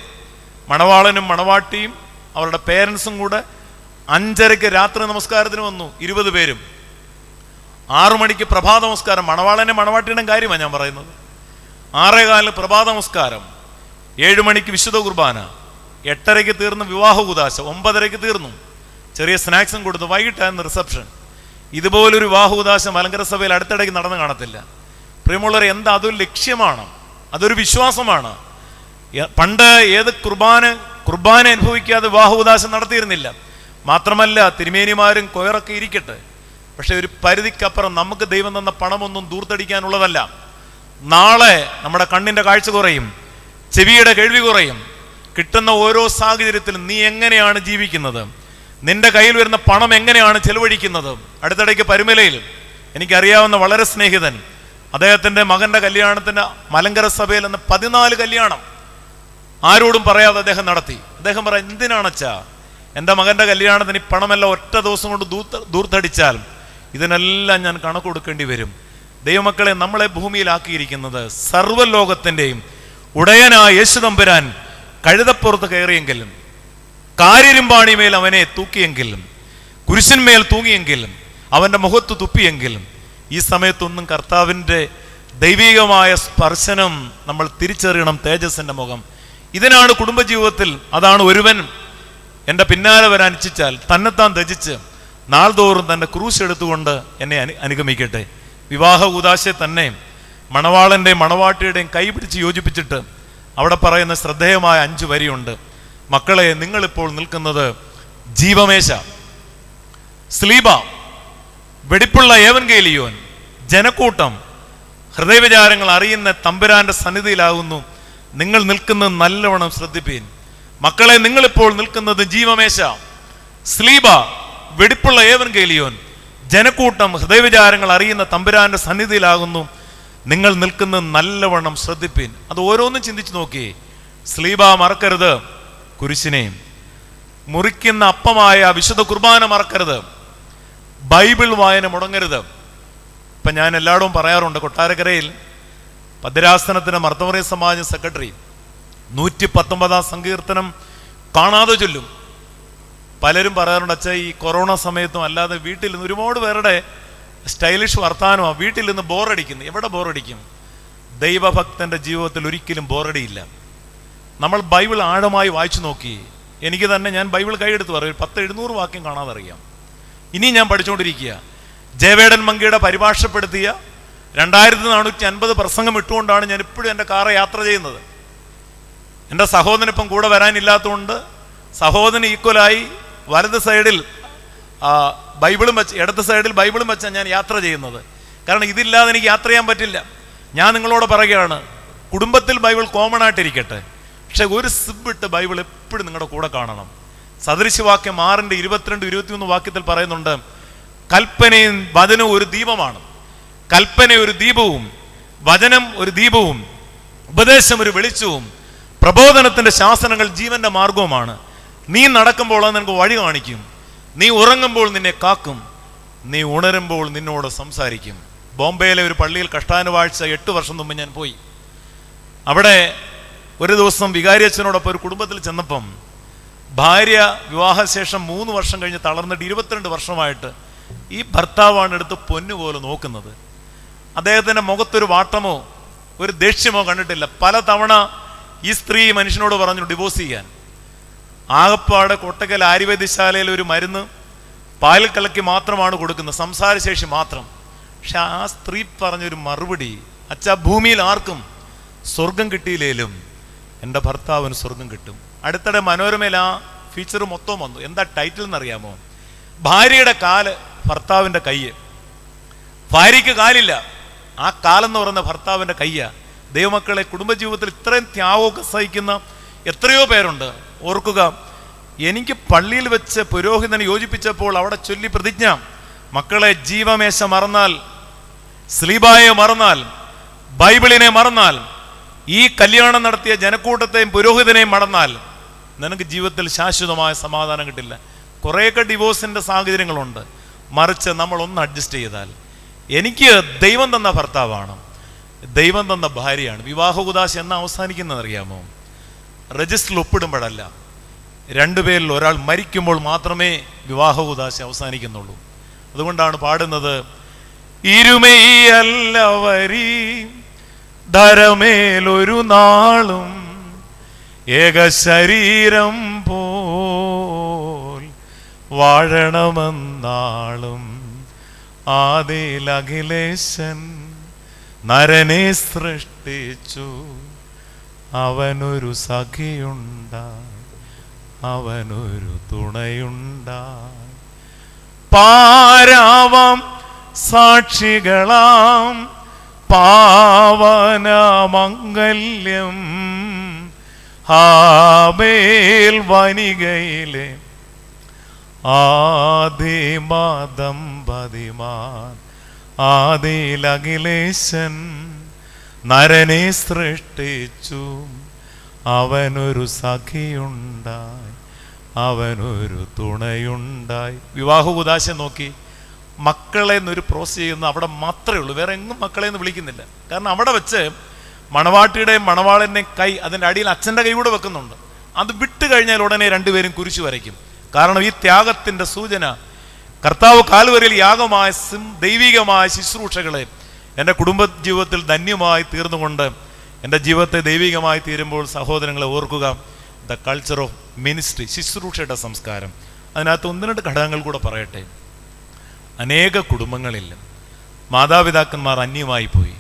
മണവാളനും മണവാട്ടിയും അവരുടെ പേരൻസും കൂടെ 5:30 രാത്രി നമസ്കാരത്തിന് വന്നു, 20 പേരും. 6 മണിക്ക് പ്രഭാത നമസ്കാരം. മണവാളനെ മണവാട്ടിയുടെ കാര്യമാണ് ഞാൻ പറയുന്നത്. 6:15 പ്രഭാത നമസ്കാരം, 7 മണിക്ക് വിശുദ്ധ കുർബാന, 8:30 തീർന്ന് വിവാഹ ഉദാശ, 9:30 തീർന്നു. ചെറിയ സ്നാക്സും കൊടുത്തു. വൈകിട്ടായിരുന്നു റിസപ്ഷൻ. ഇതുപോലൊരു വിവാഹ ഉദാശ മലങ്കര സഭയിൽ അടുത്തിടയ്ക്ക് നടന്നു കാണത്തില്ല. പ്രിയമുള്ളവരെ, എന്താ അതൊരു ലക്ഷ്യമാണ്, അതൊരു വിശ്വാസമാണ്. പണ്ട് ഏത് കുർബാന അനുഭവിക്കാതെ വിവാഹ ഉദാശ നടത്തിയിരുന്നില്ല. മാത്രമല്ല, തിരുമേനിമാരും കൊയറൊക്കെ ഇരിക്കട്ടെ, പക്ഷെ ഒരു പരിധിക്കപ്പുറം നമുക്ക് ദൈവം തന്ന പണമൊന്നും ദൂർത്തടിക്കാനുള്ളതല്ല. നാളെ നമ്മുടെ കണ്ണിൻ്റെ കാഴ്ച കുറയും, ചെവിയുടെ കേൾവി കുറയും. കിട്ടുന്ന ഓരോ സാഹചര്യത്തിലും നീ എങ്ങനെയാണ് ജീവിക്കുന്നത്, നിന്റെ കയ്യിൽ വരുന്ന പണം എങ്ങനെയാണ് ചെലവഴിക്കുന്നത്. അടുത്തിടയ്ക്ക് പരുമലയിൽ എനിക്കറിയാവുന്ന വളരെ സ്നേഹിതൻ, അദ്ദേഹത്തിൻ്റെ മകൻ്റെ കല്യാണത്തിന് മലങ്കര സഭയിൽ നിന്ന് 14 കല്യാണം ആരോടും പറയാതെ അദ്ദേഹം നടത്തി. അദ്ദേഹം പറയാം, എന്തിനാണച്ചാ എൻ്റെ മകൻ്റെ കല്യാണത്തിന് ഈ പണമെല്ലാം ഒറ്റ ദിവസം കൊണ്ട് ദൂർത്തടിച്ചാൽ ഇതിനെല്ലാം ഞാൻ കണക്ക് കൊടുക്കേണ്ടി വരും. ദൈവമക്കളെ, നമ്മളെ ഭൂമിയിലാക്കിയിരിക്കുന്നത് സർവ്വലോകത്തിൻ്റെയും ഉടയനായ യേശു തമ്പുരാൻ കഴുതപ്പുറത്ത് കയറിയെങ്കിലും, കാരിരുമ്പാണിമേൽ അവനെ തൂക്കിയെങ്കിലും, കുരിശിന്മേൽ തൂങ്ങിയെങ്കിലും, അവൻ്റെ മുഖത്ത് തുപ്പിയെങ്കിലും, ഈ സമയത്തൊന്നും കർത്താവിൻ്റെ ദൈവികമായ സ്പർശനം നമ്മൾ തിരിച്ചറിയണം. തേജസ്സിൻ്റെ മുഖം. ഇതിനാണ് കുടുംബജീവിതത്തിൽ. അതാണ് ഒരുവൻ എൻ്റെ പിന്നാലെ വരാൻ ഇച്ഛിച്ചാൽ തന്നെത്താൻ ത്യജിച്ച് നാൾതോറും തൻ്റെ ക്രൂശ് എടുത്തുകൊണ്ട് എന്നെ അനുഗമിക്കട്ടെ. വിവാഹ ഉദാശയെ തന്നെ മണവാളൻ്റെയും മണവാട്ടിയുടെയും കൈ പിടിച്ച് യോജിപ്പിച്ചിട്ട് അവിടെ പറയുന്ന ശ്രദ്ധേയമായ 5 വരിയുണ്ട്. മക്കളെ, നിങ്ങളിപ്പോൾ നിൽക്കുന്നത് ജീവമേശ, സ്ലീബ, വെടിപ്പുള്ള ഏവൻഗേലിയോൻ, ജനക്കൂട്ടം, ഹൃദയവിചാരങ്ങൾ അറിയുന്ന തമ്പുരാന്റെ സന്നിധിയിലാകുന്നു നിങ്ങൾ നിൽക്കുന്നത്. നല്ലവണ്ണം ശ്രദ്ധിപ്പീൻ. മക്കളെ, നിങ്ങളിപ്പോൾ നിൽക്കുന്നത് ജീവമേശ, സ്ലീബ, വെടിപ്പുള്ള ഏവൻഗേലിയോൻ, ജനക്കൂട്ടം, ഹൃദയവിചാരങ്ങൾ അറിയുന്ന തമ്പുരാന്റെ സന്നിധിയിലാകുന്നു നിങ്ങൾ നിൽക്കുന്നത്. നല്ലവണ്ണം ശ്രദ്ധിപ്പീൻ. അത് ഓരോന്നും ചിന്തിച്ചു നോക്കി. സ്ലീബ മറക്കരുത്, കുരിശിനെയും മുറിക്കുന്ന അപ്പമായ വിശുദ്ധ കുർബാന മറക്കരുത്, ബൈബിൾ വായന മുടങ്ങരുത്. ഇപ്പം ഞാൻ എല്ലായിടവും പറയാറുണ്ട്, കൊട്ടാരക്കരയിൽ ഭദ്രാസനത്തിന് മർത്തമറിയ സമാജം സെക്രട്ടറി 119 സങ്കീർത്തനം കാണാതെ ചൊല്ലും. പലരും പറയാറുണ്ട്, അച്ഛാ ഈ കൊറോണ സമയത്തും അല്ലാതെ വീട്ടിൽ നിന്ന് ഒരുപാട് പേരുടെ സ്റ്റൈലിഷ് വർത്താനമാണ്, വീട്ടിൽ നിന്ന് ബോറടിക്കുന്നു. എവിടെ ബോറടിക്കും? ദൈവഭക്തന്റെ ജീവിതത്തിൽ ഒരിക്കലും ബോറടിയില്ല. നമ്മൾ ബൈബിൾ ആഴമായി വായിച്ചു നോക്കി. എനിക്ക് തന്നെ, ഞാൻ ബൈബിൾ കൈയെടുത്ത് പറയും, 10-700 വാക്യം കാണാതെ അറിയാം. ഇനി ഞാൻ പഠിച്ചുകൊണ്ടിരിക്കുക. ജയവേടൻ മങ്കിയുടെ പരിഭാഷപ്പെടുത്തിയ 2450 പ്രസംഗം ഇട്ടുകൊണ്ടാണ് ഞാൻ ഇപ്പോഴും എൻ്റെ കാറ് യാത്ര ചെയ്യുന്നത്. എൻ്റെ സഹോദരനിപ്പം കൂടെ വരാനില്ലാത്തതുകൊണ്ട് സഹോദരന് ഈക്വലായി വലത് സൈഡിൽ ബൈബിളും വെച്ച്, ഇടത് സൈഡിൽ ബൈബിളും വെച്ചാണ് ഞാൻ യാത്ര ചെയ്യുന്നത്. കാരണം ഇതില്ലാതെ എനിക്ക് യാത്ര ചെയ്യാൻ പറ്റില്ല. ഞാൻ നിങ്ങളോട് പറയുകയാണ്, കുടുംബത്തിൽ ബൈബിൾ കോമൺ ആയിട്ടിരിക്കട്ടെ, പക്ഷെ ഒരു സിബിട്ട് ബൈബിൾ എപ്പോഴും നിങ്ങളുടെ കൂടെ കാണണം. സദൃശവാക്യം 6:22-23 വാക്യത്തിൽ പറയുന്നുണ്ട്, കൽപ്പനയും വചനവും ഒരു ദീപമാണ്. കൽപ്പന ഒരു ദീപവും വചനം ഒരു ദീപവും ഉപദേശം ഒരു വെളിച്ചവും പ്രബോധനത്തിന്റെ ശാസനങ്ങൾ ജീവന്റെ മാർഗവുമാണ്. നീ നടക്കുമ്പോൾ അത് നിനക്ക് വഴി കാണിക്കും, നീ ഉറങ്ങുമ്പോൾ നിന്നെ കാക്കും, നീ ഉണരുമ്പോൾ നിന്നോട് സംസാരിക്കും. ബോംബെയിലെ ഒരു പള്ളിയിൽ കഷ്ടാനുവാഴ്ച 8 വർഷം മുമ്പ് ഞാൻ പോയി. അവിടെ ഒരു ദിവസം വികാരിയച്ഛനോടൊപ്പം ഒരു കുടുംബത്തിൽ ചെന്നപ്പം ഭാര്യ വിവാഹശേഷം 3 വർഷം കഴിഞ്ഞ് തളർന്നിട്ട് 22 വർഷമായിട്ട് ഈ ഭർത്താവാണ് എടുത്ത് പൊന്നുപോലെ നോക്കുന്നത്. അദ്ദേഹത്തിൻ്റെ മുഖത്തൊരു വാട്ടമോ ഒരു ദേഷ്യമോ കണ്ടിട്ടില്ല. പല തവണ ഈ സ്ത്രീ മനുഷ്യനോട് പറഞ്ഞു ഡിവോഴ്സ് ചെയ്യാൻ. ആകപ്പാടെ കൊട്ടക്കൽ ആയുർവേദശാലയിൽ ഒരു മരുന്ന് പാലിൽ കലക്കി മാത്രമാണ് കൊടുക്കുന്നത്, സംസാരശേഷി മാത്രം. പക്ഷെ ആ സ്ത്രീ പറഞ്ഞൊരു മറുപടി, അച്ഛാ ഭൂമിയിൽ ആർക്കും സ്വർഗം കിട്ടിയില്ലേലും എൻ്റെ ഭർത്താവിന് സ്വർഗം കിട്ടും. അടുത്തിടെ മനോരമയിൽ ആ ഫീച്ചർ മൊത്തം വന്നു. എന്താ ടൈറ്റിൽ എന്നറിയാമോ? ഭാര്യയുടെ കാല് ഭർത്താവിൻ്റെ കയ്യ്. ഭാര്യയ്ക്ക് കാലില്ല, ആ കാലെന്ന് പറയുന്ന ഭർത്താവിൻ്റെ കയ്യ. ദൈവമക്കളെ, കുടുംബജീവിതത്തിൽ ഇത്രയും ത്യാഗമൊക്കെ സഹിക്കുന്ന എത്രയോ പേരുണ്ട്. ഓർക്കുക, എനിക്ക് പള്ളിയിൽ വെച്ച് പുരോഹിതനെ യോജിപ്പിച്ചപ്പോൾ അവിടെ ചൊല്ലി പ്രതിജ്ഞ, മക്കളെ, ജീവമേശ മറന്നാൽ, സ്ലീബായെ മറന്നാൽ, ബൈബിളിനെ മറന്നാൽ, ഈ കല്യാണം നടത്തിയ ജനക്കൂട്ടത്തെയും പുരോഹിതനെയും മറന്നാൽ നിനക്ക് ജീവിതത്തിൽ ശാശ്വതമായ സമാധാനം കിട്ടില്ല. കുറേയൊക്കെ ഡിവോഴ്സിൻ്റെ സാഹചര്യങ്ങളുണ്ട്. മറിച്ച് നമ്മൾ ഒന്ന് അഡ്ജസ്റ്റ് ചെയ്താൽ, എനിക്ക് ദൈവം തന്ന ഭർത്താവാണ്, ദൈവം തന്ന ഭാര്യയാണ്. വിവാഹ ഉദാശ എന്നാ അവസാനിക്കുന്നതെന്നറിയാമോ? രജിസ്റ്ററിൽ ഒപ്പിടുമ്പോഴല്ല, 2 പേരിൽ ഒരാൾ മരിക്കുമ്പോൾ മാത്രമേ വിവാഹ ഉദാശ അവസാനിക്കുന്നുള്ളൂ. അതുകൊണ്ടാണ് പാടുന്നത്, ഇരുമയല്ലവരീ ധരമേലൊരു നാളും ഏക ശരീരം പോൽ വാഴണമെന്നാളും ആദിയിൽ അഖിലേശൻ നരനെ സൃഷ്ടിച്ചു, അവനൊരു സഖിയുണ്ടായി, അവനൊരു തുണയുണ്ടായി. പാരാവാം സാക്ഷികളാം പാവനമംഗല്യം ഹാബേൽ വനികയിലെ ആദിമദമ്പതിമാർ ആദിയിൽ അഖിലേശൻ നരനെ സൃഷ്ടിച്ചു, അവനൊരു സഖിയുണ്ടായി, അവനൊരു തുണയുണ്ടായി. വിവാഹ ഉദാശ നോക്കി, മക്കളെ എന്നൊരു പ്രോസസ് ചെയ്യുന്ന അവിടെ മാത്രമേ ഉള്ളൂ, വേറെ എങ്ങും മക്കളെ എന്ന് വിളിക്കുന്നില്ല. കാരണം അവിടെ വെച്ച് മണവാട്ടിയുടെയും മണവാളൻ്റെയും കൈ അതിൻ്റെ അടിയിൽ അച്ഛൻ്റെ കൈ കൂടെ വെക്കുന്നുണ്ട്. അത് വിട്ട് കഴിഞ്ഞാൽ ഉടനെ 2 പേരും കുരിശു വരയ്ക്കും. കാരണം ഈ ത്യാഗത്തിൻ്റെ സൂചന, കർത്താവ് കാൽവരിയിൽ യാഗമായ ദൈവികമായ ശുശ്രൂഷകളെ എൻ്റെ കുടുംബ ജീവിതത്തിൽ ധന്യമായി തീർന്നുകൊണ്ട് എൻ്റെ ജീവിതത്തെ ദൈവികമായി തീരുമ്പോൾ സഹോദരങ്ങളെ ഓർക്കുക, ദ കൾച്ചർ ഓഫ് മിനിസ്ട്രി, ശുശ്രൂഷയുടെ സംസ്കാരം. അതിനകത്ത് 1-2 ഘടകങ്ങൾ കൂടെ പറയട്ടെ. അനേക കുടുംബങ്ങളിൽ മാതാപിതാക്കന്മാർ അന്യമായി പോയി.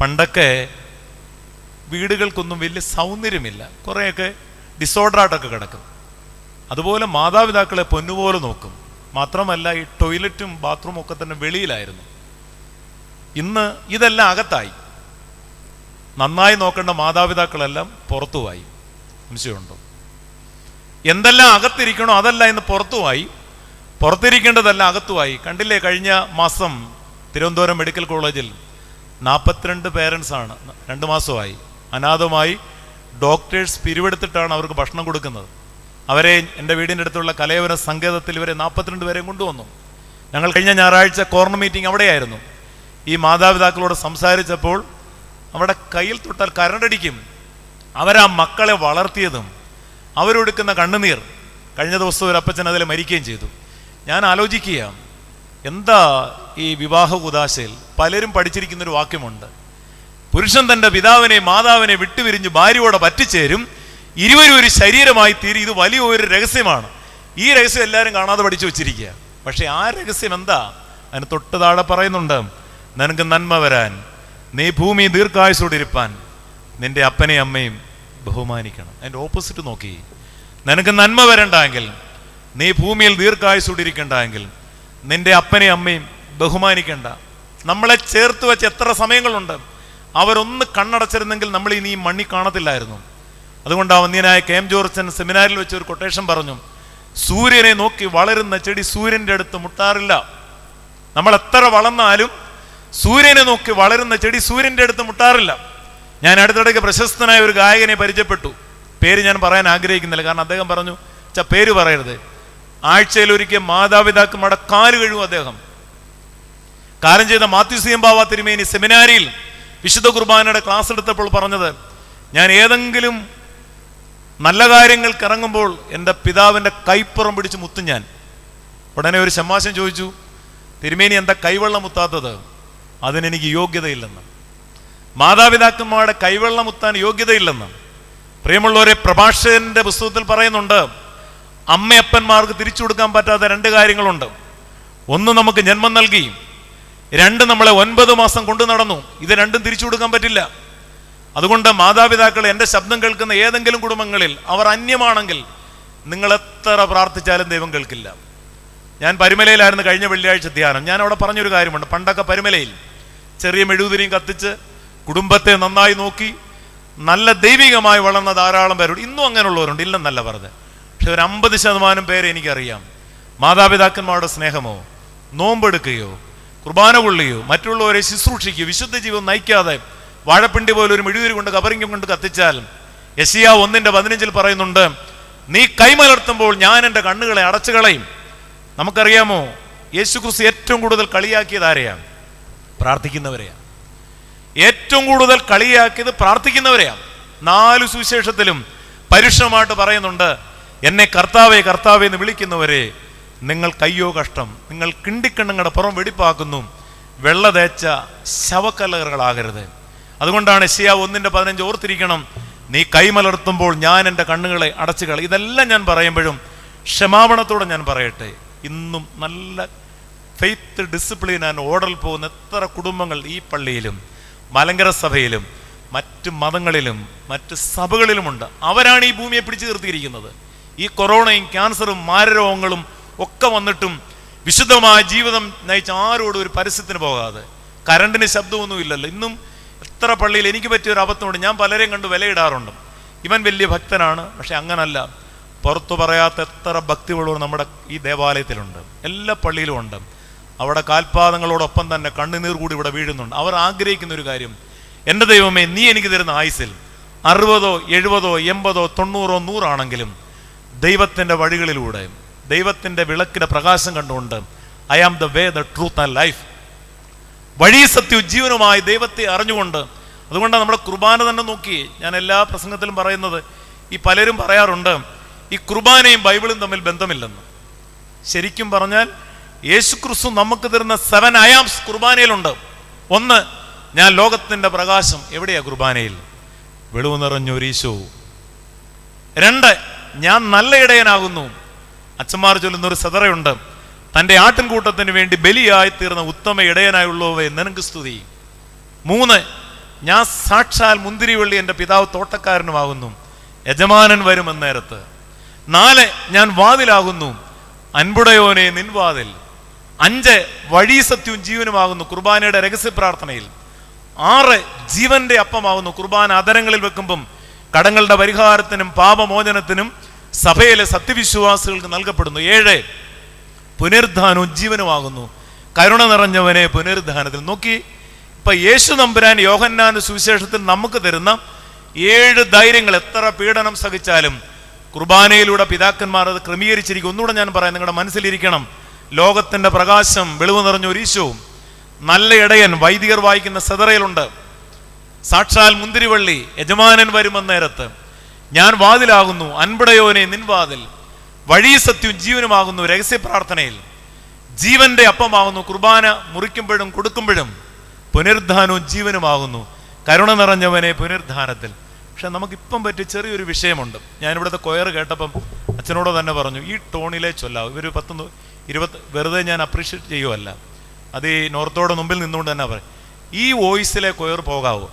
പണ്ടൊക്കെ വീടുകൾക്കൊന്നും വലിയ സൗന്ദര്യമില്ല, കുറേയൊക്കെ ഡിസോർഡറായിട്ടൊക്കെ കിടക്കും. അതുപോലെ മാതാപിതാക്കളെ പൊന്നുപോലെ നോക്കും. മാത്രമല്ല ഈ ടോയ്ലറ്റും ബാത്റൂമും ഒക്കെ തന്നെ വെളിയിലായിരുന്നു. ഇന്ന് ഇതെല്ലാം അകത്തായി. നന്നായി നോക്കേണ്ട മാതാപിതാക്കളെല്ലാം പുറത്തുമായി. സംശയമുണ്ടോ? എന്തെല്ലാം അകത്തിരിക്കണോ അതല്ല ഇന്ന് പുറത്തുമായി, പുറത്തിരിക്കേണ്ടതെല്ലാം അകത്തുമായി. കണ്ടില്ലേ, കഴിഞ്ഞ മാസം തിരുവനന്തപുരം മെഡിക്കൽ കോളേജിൽ 42 പേരൻസാണ് 2 മാസമായി അനാഥമായി ഡോക്ടേഴ്സ് പിരിവെടുത്തിട്ടാണ് അവർക്ക് ഭക്ഷണം കൊടുക്കുന്നത്. അവരെ എൻ്റെ വീടിൻ്റെ അടുത്തുള്ള കലയോര സങ്കേതത്തിൽ ഇവരെ 42 പേരെയും കൊണ്ടുവന്നു. ഞങ്ങൾ കഴിഞ്ഞ ഞായറാഴ്ച കോർണർ മീറ്റിംഗ് അവിടെയായിരുന്നു. ഈ മാതാപിതാക്കളോട് സംസാരിച്ചപ്പോൾ അവിടെ കയ്യിൽ തൊട്ടാൽ കരണ്ടടിക്കും. അവരാ മക്കളെ വളർത്തിയതും അവരെടുക്കുന്ന കണ്ണുനീർ. കഴിഞ്ഞ ദിവസം ഒരു അപ്പച്ചൻ അതിൽ മരിക്കുകയും ചെയ്തു. ഞാൻ ആലോചിക്കുക, എന്താ ഈ വിവാഹ ഉദാശയിൽ പലരും പഠിച്ചിരിക്കുന്നൊരു വാക്യമുണ്ട്, പുരുഷൻ തൻ്റെ പിതാവിനെ മാതാവിനെ വിട്ടുപിരിഞ്ഞ് ഭാര്യയോടെ പറ്റിച്ചേരും, ഇരുവരും ഒരു ശരീരമായി തീരും. ഇത് വലിയൊരു രഹസ്യമാണ്. ഈ രഹസ്യം എല്ലാവരും കാണാതെ പഠിച്ചു വെച്ചിരിക്കുക. പക്ഷെ ആ രഹസ്യം എന്താ? അതിന് തൊട്ട് താഴെ പറയുന്നുണ്ട്, നിനക്ക് നന്മ വരാൻ നീ ഭൂമി ദീർഘായുസോടിരിപ്പാൻ നിന്റെ അപ്പനെയും അമ്മയും ബഹുമാനിക്കണം. അതിൻ്റെ ഓപ്പോസിറ്റ് നോക്കി, നിനക്ക് നന്മ വരണ്ടെങ്കിൽ, നീ ഭൂമിയിൽ ദീർഘായുസോടിരിക്കണ്ടെങ്കിൽ നിന്റെ അപ്പനെയും അമ്മയും ബഹുമാനിക്കണ്ട. നമ്മളെ ചേർത്ത് വെച്ച് എത്ര സമയങ്ങളുണ്ട്. അവരൊന്ന് കണ്ണടച്ചിരുന്നെങ്കിൽ നമ്മൾ ഇനി ഈ മണ്ണി കാണത്തില്ലായിരുന്നു. അതുകൊണ്ട് വന്യനായ KM ജോർജൻ സെമിനാരിൽ വെച്ച് ഒരു കൊട്ടേഷൻ പറഞ്ഞു, സൂര്യനെ നോക്കി വളരുന്ന ചെടി സൂര്യൻ്റെ അടുത്ത് മുട്ടാറില്ല. നമ്മൾ എത്ര വളർന്നാലും സൂര്യനെ നോക്കി വളരുന്ന ചെടി സൂര്യൻ്റെ അടുത്ത് മുട്ടാറില്ല. ഞാൻ അടുത്തിടയ്ക്ക് പ്രശസ്തനായ ഒരു ഗായകനെ പരിചയപ്പെട്ടു. പേര് ഞാൻ പറയാൻ ആഗ്രഹിക്കുന്നില്ല, കാരണം അദ്ദേഹം പറഞ്ഞു, പേര് പറയരുത്. ആഴ്ചയിൽ ഒരിക്കൽ മാതാപിതാക്കളുടെ കാല് കഴുകും അദ്ദേഹം. കാലം ചെയ്ത മാത്യു CM ബാവ തിരുമേനി സെമിനാരിയിൽ വിശുദ്ധ കുർബാനയുടെ ക്ലാസ് എടുത്തപ്പോൾ പറഞ്ഞത്, ഞാൻ ഏതെങ്കിലും നല്ല കാര്യങ്ങൾക്ക് ഇറങ്ങുമ്പോൾ എൻ്റെ പിതാവിൻ്റെ കൈപ്പുറം പിടിച്ച് മുത്തും ഞാൻ. ഉടനെ ഒരു ശമാശം ചോദിച്ചു, തിരുമേനി എന്താ കൈവെള്ളം മുത്താത്തത്? അതിനെനിക്ക് യോഗ്യതയില്ലെന്ന്. മാതാപിതാക്കന്മാരുടെ കൈവെള്ളം മുത്താൻ യോഗ്യതയില്ലെന്ന്. പ്രിയമുള്ളവരെ, പ്രഭാഷകന്റെ പുസ്തകത്തിൽ പറയുന്നുണ്ട്, അമ്മയപ്പന്മാർക്ക് തിരിച്ചു കൊടുക്കാൻ പറ്റാത്ത 2 കാര്യങ്ങളുണ്ട്. ഒന്ന്, നമുക്ക് ജന്മം നൽകി. 2, നമ്മളെ 9 മാസം കൊണ്ടു നടന്നു. ഇത് രണ്ടും തിരിച്ചു കൊടുക്കാൻ പറ്റില്ല. അതുകൊണ്ട് മാതാപിതാക്കൾ എൻ്റെ ശബ്ദം കേൾക്കുന്ന ഏതെങ്കിലും കുടുംബങ്ങളിൽ അവർ അന്യമാണെങ്കിൽ നിങ്ങൾ എത്ര പ്രാർത്ഥിച്ചാലും ദൈവം കേൾക്കില്ല. ഞാൻ പരുമലയിലായിരുന്നു കഴിഞ്ഞ വെള്ളിയാഴ്ച ധ്യാനം. ഞാൻ അവിടെ പറഞ്ഞൊരു കാര്യമുണ്ട്. പണ്ടൊക്കെ പരുമലയിൽ ചെറിയ മെഴുകുതിരിയും കത്തിച്ച് കുടുംബത്തെ നന്നായി നോക്കി നല്ല ദൈവികമായി വളർന്ന ധാരാളം പേരുണ്ട്. ഇന്നും അങ്ങനെയുള്ളവരുണ്ട്, ഇല്ലെന്നല്ല പറഞ്ഞത്. പക്ഷെ ഒരു 50% പേരെ എനിക്കറിയാം. മാതാപിതാക്കന്മാരുടെ സ്നേഹമോ നോമ്പെടുക്കുകയോ കുർബാന കൊള്ളുകയോ മറ്റുള്ളവരെ ശുശ്രൂഷിക്കുകയോ വിശുദ്ധ ജീവിതം നയിക്കാതെ വാഴപ്പിണ്ടി പോലെ ഒരു മെഴുകുതിരി കൊണ്ട് കബറിങ്കം കൊണ്ട് കത്തിച്ചാൽ, യെശയ്യാ 1:15 പറയുന്നുണ്ട്, നീ കൈമലർത്തുമ്പോൾ ഞാൻ എൻ്റെ കണ്ണുകളെ അടച്ചു കളയും. നമുക്കറിയാമോ, യേശുക്രിസ്തു ഏറ്റവും കൂടുതൽ കളിയാക്കിയത് ആരെയാണ്? പ്രാർത്ഥിക്കുന്നവരെയാണ്. ഏറ്റവും കൂടുതൽ കളിയാക്കിയത് പ്രാർത്ഥിക്കുന്നവരെയാണ്. 4 സുവിശേഷത്തിലും പരുഷമായിട്ട് പറയുന്നുണ്ട്, എന്നെ കർത്താവേ കർത്താവേ എന്ന് വിളിക്കുന്നവരെ നിങ്ങൾക്കയ്യോ കഷ്ടം, നിങ്ങൾ കിണ്ടിക്കണ്ണുങ്ങളുടെ പുറം വെടിപ്പാക്കുന്നു, വെള്ള തേച്ച ശവക്കല്ലറുകളാകരുത്. അതുകൊണ്ടാണ് യെശയ്യാ 1:15 ഓർത്തിരിക്കണം, നീ കൈമലർത്തുമ്പോൾ ഞാൻ എൻ്റെ കണ്ണുകളെ അടച്ചു കളയും. ഇതെല്ലാം ഞാൻ പറയുമ്പോഴും ക്ഷമാപണത്തോടെ ഞാൻ പറയട്ടെ, ഇന്നും നല്ല ഫെയ്ത്ത് ഡിസിപ്ലിൻ ആൻഡ് ഓർഡറിൽ പോകുന്ന എത്ര കുടുംബങ്ങൾ ഈ പള്ളിയിലും മലങ്കര സഭയിലും മറ്റ് മതങ്ങളിലും മറ്റ് സഭകളിലുമുണ്ട്. അവരാണ് ഈ ഭൂമിയെ പിടിച്ചു നിർത്തിയിരിക്കുന്നത്. ഈ കൊറോണയും ക്യാൻസറും മാരരോഗങ്ങളും ഒക്കെ വന്നിട്ടും വിശുദ്ധമായ ജീവിതം നയിച്ച ആരോടും ഒരു പരസ്യത്തിന് പോകാതെ, കറണ്ടിന് ശബ്ദമൊന്നുമില്ലല്ലോ. ഇന്നും എത്ര പള്ളിയിൽ എനിക്ക് പറ്റിയൊരു അബദ്ധമുണ്ട്. ഞാൻ പലരെയും കണ്ട് വിലയിടാറുണ്ട്, ഇവൻ വലിയ ഭക്തനാണ്, പക്ഷെ അങ്ങനല്ല. പുറത്തു പറയാത്ത എത്ര ഭക്തിയുള്ളവർ നമ്മുടെ ഈ ദേവാലയത്തിലുണ്ട്, എല്ലാ പള്ളിയിലും ഉണ്ട്. അവിടെ കാൽപാദങ്ങളോടൊപ്പം തന്നെ കണ്ണുനീർ കൂടി ഇവിടെ വീഴുന്നുണ്ട്. അവർ ആഗ്രഹിക്കുന്ന ഒരു കാര്യം, എൻ്റെ ദൈവമേ, നീ എനിക്ക് തരുന്ന ആയുസിൽ 60, 70, 80, 90, 100 ആണെങ്കിലും ദൈവത്തിൻ്റെ വഴികളിലൂടെ ദൈവത്തിൻ്റെ വിളക്കിൻ്റെ പ്രകാശം കണ്ടുകൊണ്ട്, I am the way, the truth and life, വഴി സത്യവും ജീവനുമായി ദൈവത്തെ അറിഞ്ഞുകൊണ്ട്. അതുകൊണ്ടാണ് നമ്മുടെ കുർബാന തന്നെ നോക്കി ഞാൻ എല്ലാ പ്രസംഗത്തിലും പറയുന്നത്. ഈ പലരും പറയാറുണ്ട് ഈ കുർബാനയും ബൈബിളും തമ്മിൽ ബന്ധമില്ലെന്ന്. ശരിക്കും പറഞ്ഞാൽ യേശുക്രിസ്തു നമുക്ക് തരുന്ന 7 I ams കുർബാനയിലുണ്ട്. 1, ഞാൻ ലോകത്തിൻ്റെ പ്രകാശം. എവിടെയാ കുർബാനയിൽ? വെളിവ് നിറഞ്ഞൊരു ഈശോ. 2, ഞാൻ നല്ല ഇടയനാകുന്നു. അച്ഛന്മാർ ചൊല്ലുന്നൊരു സദറയുണ്ട്, തൻ്റെ ആട്ടിൻകൂട്ടത്തിന് വേണ്ടി ബലിയായി തീർന്ന ഉത്തമ ഇടയനായുള്ളവേ നിനക്ക് സ്തുതി. 3, ഞാൻ സാക്ഷാൽ മുന്തിരിവള്ളി, എൻ്റെ പിതാവ് തോട്ടക്കാരനുമാകുന്നു, യജമാനൻ വരുമെന്നേരത്ത്. 4, ഞാൻ വാതിലാകുന്നു, അൻപുടയോനെ നിൻ വാതിൽ. 5, വഴി സത്യവും ജീവനുമാകുന്നു, കുർബാനയുടെ രഹസ്യ പ്രാർത്ഥനയിൽ. 6, ജീവന്റെ അപ്പമാകുന്നു, കുർബാന അധരങ്ങളിൽ വെക്കുമ്പം കടങ്ങളുടെ പരിഹാരത്തിനും പാപമോചനത്തിനും സഭയിലെ സത്യവിശ്വാസികൾക്ക് നൽകപ്പെടുന്നു. 7, പുനരുദ്ധാനവും ജീവനുമാകുന്നു, കരുണ നിറഞ്ഞവനെ പുനരുദ്ധാനത്തിൽ. നോക്കി, ഇപ്പൊ യേശു തമ്പുരാൻ യോഹന്നാന്റെ സുവിശേഷത്തിൽ നമുക്ക് തരുന്ന 7 ധൈര്യങ്ങൾ. എത്ര പീഡനം സഹിച്ചാലും കുർബാനയിലൂടെ പിതാക്കന്മാർ അത് ക്രമീകരിച്ചിരിക്കും. ഒന്നുകൂടെ ഞാൻ പറയാം, നിങ്ങളുടെ മനസ്സിലിരിക്കണം. ലോകത്തിന്റെ പ്രകാശം, വെളിവ് നിറഞ്ഞ ഒരു ഈശോ, നല്ല ഇടയൻ, വൈദികർ വായിക്കുന്ന സെതറയിലുണ്ട്. സാക്ഷാൽ മുന്തിരിവള്ളി, യജമാനൻ വരുമെന്നേരത്ത്. ഞാൻ വാതിലാകുന്നു, അൻപടയോനെ നിൻ വാതിൽ. വഴി സത്യവും ജീവനുമാകുന്നു, രഹസ്യ പ്രാർത്ഥനയിൽ. ജീവന്റെ അപ്പമാകുന്നു, കുർബാന മുറിക്കുമ്പോഴും കൊടുക്കുമ്പോഴും. പുനരുദ്ധാനവും ജീവനുമാകുന്നു, കരുണ നിറഞ്ഞവനെ പുനരുദ്ധാനത്തിൽ. പക്ഷെ നമുക്കിപ്പം പറ്റിയ ചെറിയൊരു വിഷയമുണ്ട്. ഞാനിവിടുത്തെ കൊയർ കേട്ടപ്പം അച്ഛനോട് തന്നെ പറഞ്ഞു, ഈ ടോണിലെ ചൊല്ലാവും. ഇവർ 10-20 വെറുതെ ഞാൻ അപ്രീഷിയേറ്റ് ചെയ്യുമല്ല, അത് ഈ നോർത്തോടെ മുമ്പിൽ നിന്നുകൊണ്ട് തന്നെ പറയും, ഈ വോയിസിലെ കൊയർ പോകാവൂ.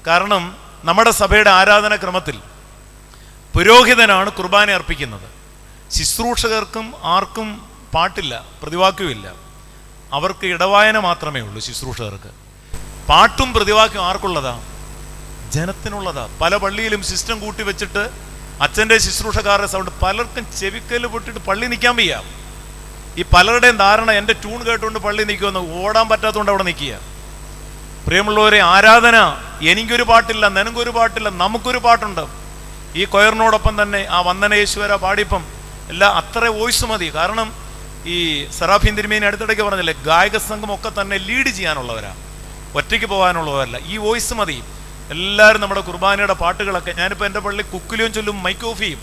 കാരണം നമ്മുടെ സഭയുടെ ആരാധനാക്രമത്തിൽ പുരോഹിതനാണ് കുർബാന അർപ്പിക്കുന്നത്. ശുശ്രൂഷകർക്കും ആർക്കും പാട്ടില്ല, പ്രതിവാക്യമില്ല. അവർക്ക് ഇടവായന മാത്രമേ ഉള്ളൂ. ശുശ്രൂഷകർക്ക് പാട്ടും പ്രതിവാക്യം ആർക്കുള്ളതാ? ജനത്തിനുള്ളതാ. പല പള്ളിയിലും സിസ്റ്റം കൂട്ടി വെച്ചിട്ട് അച്ഛൻ്റെ ശുശ്രൂഷക്കാരുടെ സൗണ്ട് പലർക്കും ചെവിക്കല് പൊട്ടിട്ട് പള്ളി നിൽക്കാൻ വയ്യ. ഈ പലരുടെയും ധാരണ എൻ്റെ ട്യൂൺ കേട്ടുകൊണ്ട് പള്ളി നിൽക്കുമെന്ന്, ഓടാൻ പറ്റാത്തതുകൊണ്ട് അവിടെ നിൽക്കുക. പ്രിയമുള്ളവരെ, ആരാധന എനിക്കൊരു പാട്ടില്ല, നിനക്കൊരു പാട്ടില്ല, നമുക്കൊരു പാട്ടുണ്ട്. ഈ കൊയറിനോടൊപ്പം തന്നെ ആ വന്ദനേശ്വര പാടിപ്പം എല്ലാം അത്ര വോയിസ് മതി. കാരണം ഈ സെറാഫീൻ തിരുമേനി അടുത്തിടയ്ക്ക് പറഞ്ഞില്ലേ, ഗായക സംഘം ഒക്കെ തന്നെ ലീഡ് ചെയ്യാനുള്ളവരാ, ഒറ്റയ്ക്ക് പോകാനുള്ളവരല്ല. ഈ വോയിസ് മതി. എല്ലാവരും നമ്മുടെ കുർബാനയുടെ പാട്ടുകളൊക്കെ, ഞാനിപ്പോൾ എൻ്റെ പള്ളി കുക്കിലും ചൊല്ലും, മൈക്ക് ഓഫ് ചെയ്യും.